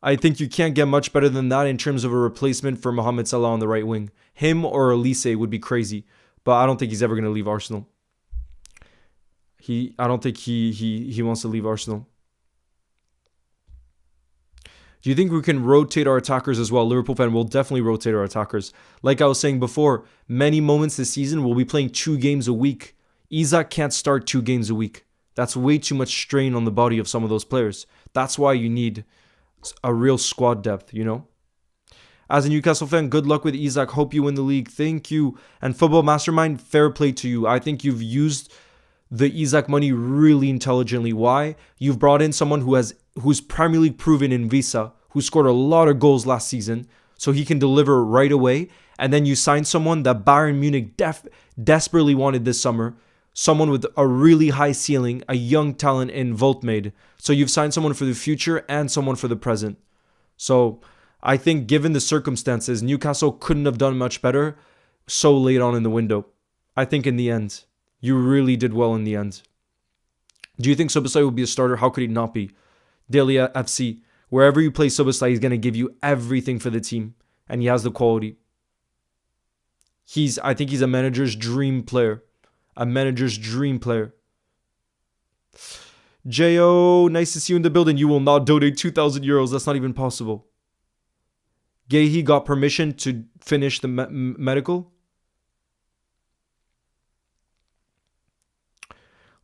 I think you can't get much better than that in terms of a replacement for Mohamed Salah on the right wing. Him or Elise would be crazy, but I don't think he's ever going to leave Arsenal. I don't think he wants to leave Arsenal. Do you think we can rotate our attackers as well? Liverpool fan will definitely rotate our attackers. Like I was saying before, many moments this season we'll be playing 2 games a week. Isak can't start 2 games a week. That's way too much strain on the body of some of those players. That's why you need a real squad depth, you know? As a Newcastle fan, good luck with Isak. Hope you win the league. Thank you. And Football Mastermind, fair play to you. I think you've used the Isak money really intelligently. Why? You've brought in someone who's Premier League proven in Visa, who scored a lot of goals last season, so he can deliver right away. And then you sign someone that Bayern Munich desperately wanted this summer, someone with a really high ceiling, a young talent in Voltmade. So you've signed someone for the future and someone for the present. So I think given the circumstances, Newcastle couldn't have done much better so late on in the window. I think in the end, you really did well in the end. Do you think Soboslai will be a starter? How could he not be? Daily FC, wherever you play Soboslai, he's going to give you everything for the team. And he has the quality. I think he's a manager's dream player. A manager's dream player. J.O., nice to see you in the building. You will not donate 2,000 euros. That's not even possible. Guehi got permission to finish the medical.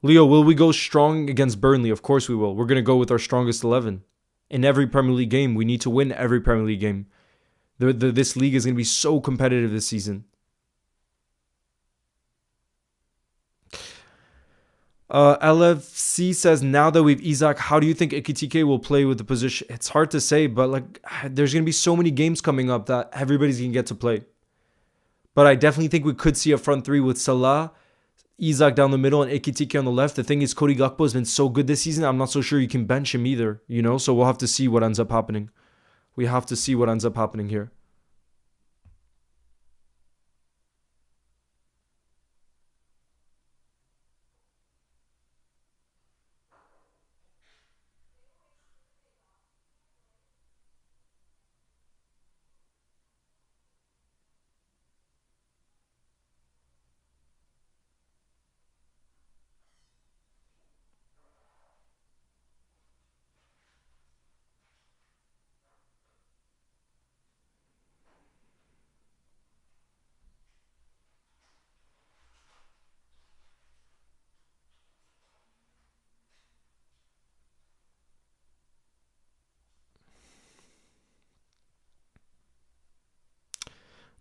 Leo, will we go strong against Burnley? Of course we will. We're going to go with our strongest 11. In every Premier League game, we need to win every Premier League game. This league is going to be so competitive this season. LFC says, now that we've Isak, how do you think Ekitike will play with the position? It's hard to say, but there's going to be so many games coming up that everybody's going to get to play. But I definitely think we could see a front three with Salah, Isak down the middle, and Ekitike on the left. The thing is, Cody Gakpo has been so good this season, I'm not so sure you can bench him either, you know? So we'll have to see what ends up happening. We have to see what ends up happening here.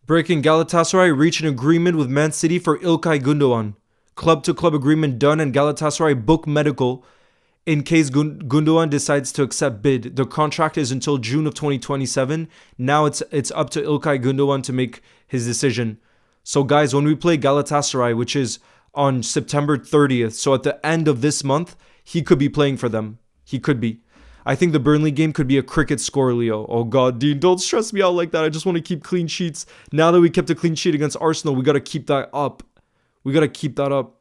Breaking: Galatasaray reach an agreement with Man City for İlkay Gündoğan. Club-to-club agreement done, and Galatasaray book medical in case Gündoğan decides to accept bid. The contract is until June of 2027. Now it's up to İlkay Gündoğan to make his decision. So guys, when we play Galatasaray, which is on September 30th, so at the end of this month, he could be playing for them. He could be. I think the Burnley game could be a cricket score, Leo. Oh God, Dean, don't stress me out like that. I just want to keep clean sheets. Now that we kept a clean sheet against Arsenal, we got to keep that up. We got to keep that up.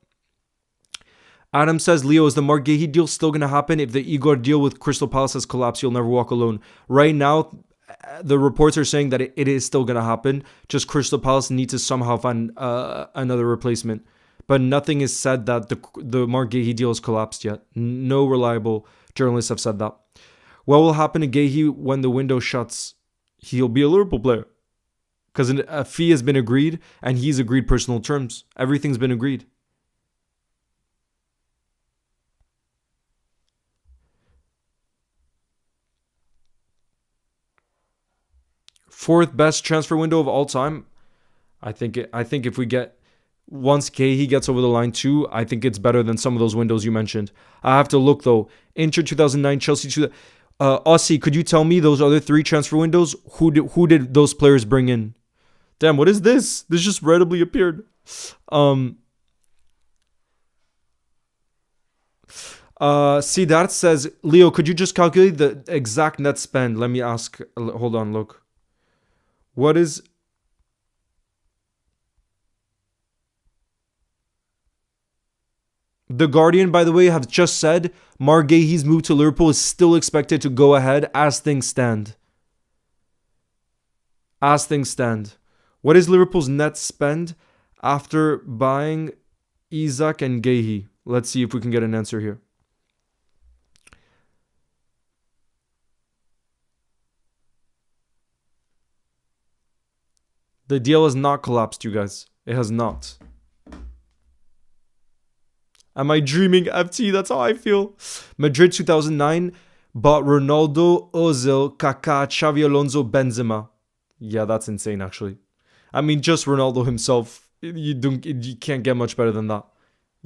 Adam says, Leo, is the Marc Guehi deal still going to happen? If the Igor deal with Crystal Palace has collapsed, you'll never walk alone. Right now, the reports are saying that it is still going to happen. Just Crystal Palace need to somehow find another replacement. But nothing is said that the Marc Guehi deal has collapsed yet. No reliable journalists have said that. What will happen to Guehi when the window shuts? He'll be a Liverpool player. Because a fee has been agreed, and he's agreed personal terms. Everything's been agreed. Fourth best transfer window of all time. I think if we get, once Guehi gets over the line too, I think it's better than some of those windows you mentioned. I have to look though. Inter 2009, Chelsea 2000. Aussie, could you tell me those other 3 transfer windows? Who did those players bring in? Damn, what is this? This just randomly appeared. Siddharth says, Leo, could you just calculate the exact net spend? Let me ask. Hold on, look. What is... The Guardian, by the way, have just said Marc Guehi's move to Liverpool is still expected to go ahead as things stand. As things stand. What is Liverpool's net spend after buying Isak and Guehi? Let's see if we can get an answer here. The deal has not collapsed, you guys. It has not. Am I dreaming, FT? That's how I feel. Madrid 2009 bought Ronaldo, Ozil, Kaká, Xavi Alonso, Benzema. Yeah, that's insane, actually. I mean, just Ronaldo himself. You can't get much better than that,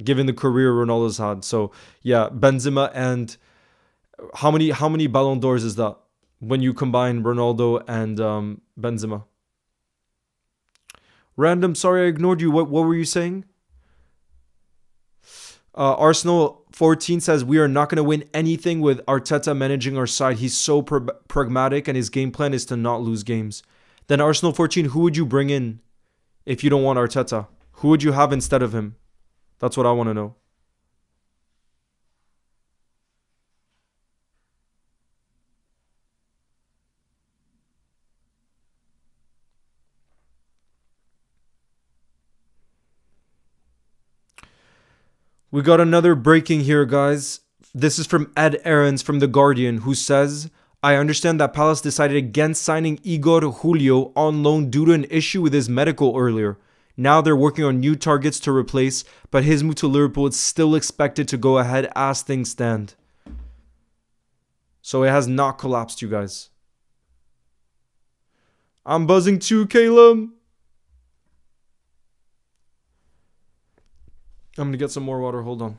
given the career Ronaldo's had. So yeah, Benzema and how many Ballon d'Ors is that when you combine Ronaldo and Benzema? Random, sorry I ignored you. What were you saying? Arsenal 14 says we are not going to win anything with Arteta managing our side. He's so pragmatic and his game plan is to not lose games. Then Arsenal 14, who would you bring in if you don't want Arteta? Who would you have instead of him? That's what I want to know. We got another breaking here, guys. This is from Ed Aarons from The Guardian, who says, I understand that Palace decided against signing Igor Julio on loan due to an issue with his medical earlier. Now they're working on new targets to replace, but his move to Liverpool is still expected to go ahead as things stand. So it has not collapsed, you guys. I'm buzzing too, Caleb. I'm gonna get some more water. Hold on.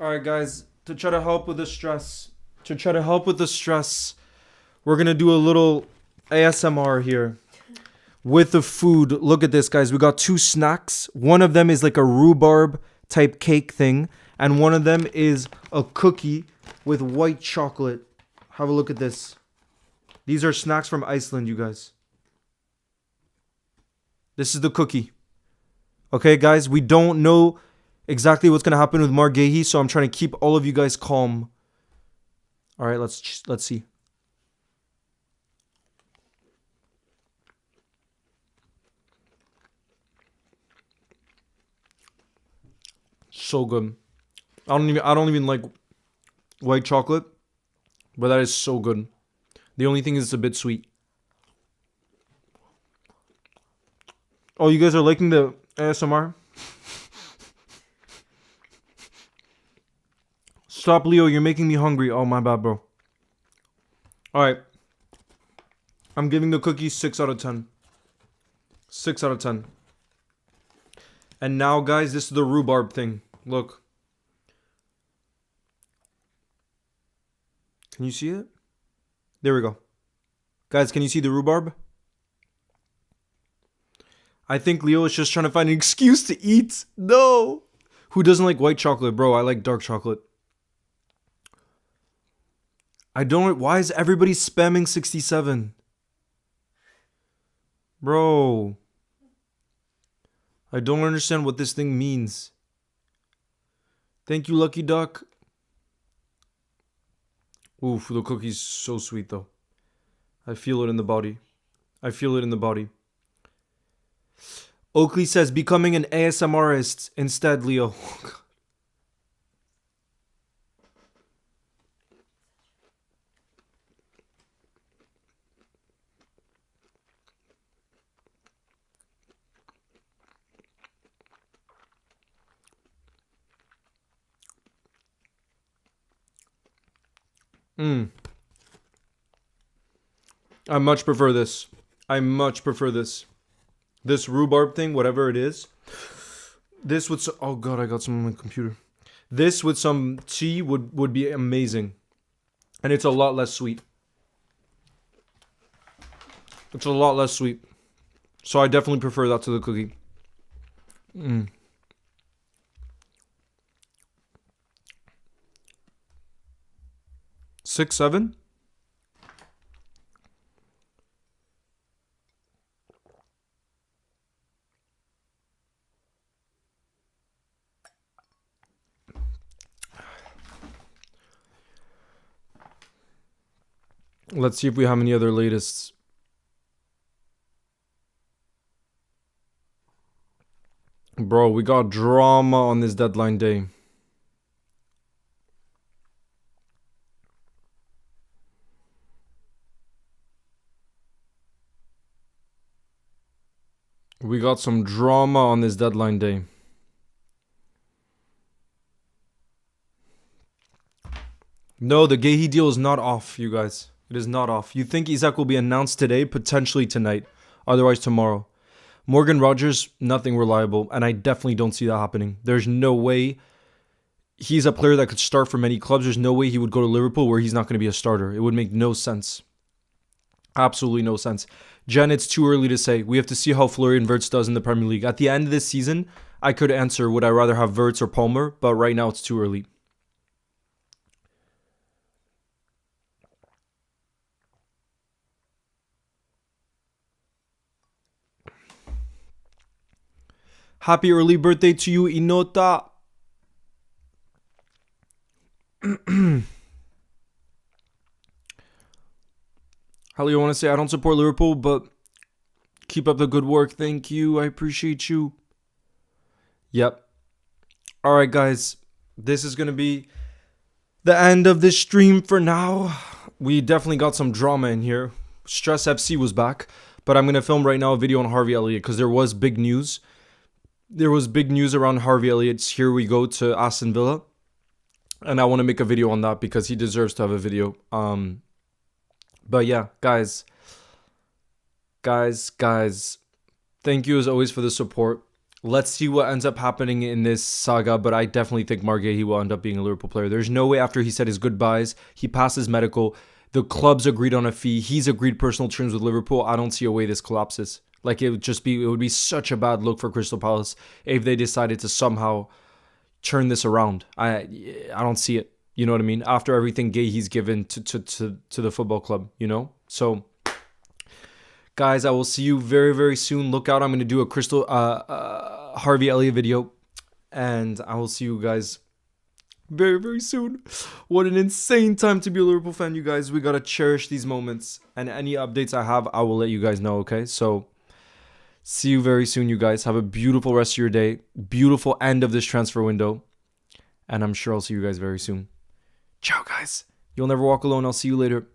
Alright, guys, to try to help with the stress, we're gonna do a little ASMR here with the food. Look at this, guys. We got two snacks. One of them is like a rhubarb type cake thing, and one of them is a cookie with white chocolate. Have a look at this. These are snacks from Iceland, you guys. This is the cookie. Okay, guys, we don't know exactly what's going to happen with Marc Guehi, so I'm trying to keep all of you guys calm. All right, let's see. So good. I don't even like white chocolate, but that is so good. The only thing is it's a bit sweet. Oh, you guys are liking the ASMR? Stop, Leo. You're making me hungry. Oh, my bad, bro. All right. I'm giving the cookies 6 out of 10. 6 out of 10. And now, guys, this is the rhubarb thing. Look. Can you see it? There we go. Guys, can you see the rhubarb? I think Leo is just trying to find an excuse to eat. No. Who doesn't like white chocolate? Bro, I like dark chocolate. I don't... Why is everybody spamming 67? Bro. I don't understand what this thing means. Thank you, Lucky Duck. Oof, the cookie's so sweet, though. I feel it in the body. I feel it in the body. Oakley says, becoming an ASMRist instead, Leo. I much prefer this. I much prefer this. This rhubarb thing, whatever it is. This with some, oh god, I got some on my computer. This with some tea would be amazing. And it's a lot less sweet. It's a lot less sweet. So I definitely prefer that to the cookie. 6, 7? Let's see if we have any other latest. Bro, we got drama on this deadline day. We got some drama on this deadline day. No, the Guehi deal is not off, you guys. It is not off. You think Isak will be announced today? Potentially tonight. Otherwise tomorrow. Morgan Rogers, nothing reliable. And I definitely don't see that happening. There's no way. He's a player that could start for many clubs. There's no way he would go to Liverpool where he's not going to be a starter. It would make no sense. Absolutely no sense. Jen, it's too early to say. We have to see how Florian Wirtz does in the Premier League. At the end of this season, I could answer, would I rather have Wirtz or Palmer? But right now, it's too early. Happy early birthday to you, Inota. Hallie, I want to say I don't support Liverpool, but keep up the good work. Thank you. I appreciate you. Yep. All right, guys. This is going to be the end of this stream for now. We definitely got some drama in here. Stress FC was back, but I'm going to film right now a video on Harvey Elliott because there was big news. There was big news around Harvey Elliott's Here We Go to Aston Villa. And I want to make a video on that because he deserves to have a video. But yeah, guys, thank you as always for the support. Let's see what ends up happening in this saga, but I definitely think Marc Guehi will end up being a Liverpool player. There's no way after he said his goodbyes, he passes medical, the club's agreed on a fee, he's agreed personal terms with Liverpool. I don't see a way this collapses. Like it would be such a bad look for Crystal Palace if they decided to somehow turn this around. I don't see it. You know what I mean? After everything Guehi's given to the football club, you know? So, guys, I will see you very, very soon. Look out. I'm going to do a Harvey Elliott video. And I will see you guys very, very soon. What an insane time to be a Liverpool fan, you guys. We got to cherish these moments. And any updates I have, I will let you guys know, okay? So, see you very soon, you guys. Have a beautiful rest of your day. Beautiful end of this transfer window. And I'm sure I'll see you guys very soon. Ciao, guys. You'll never walk alone. I'll see you later.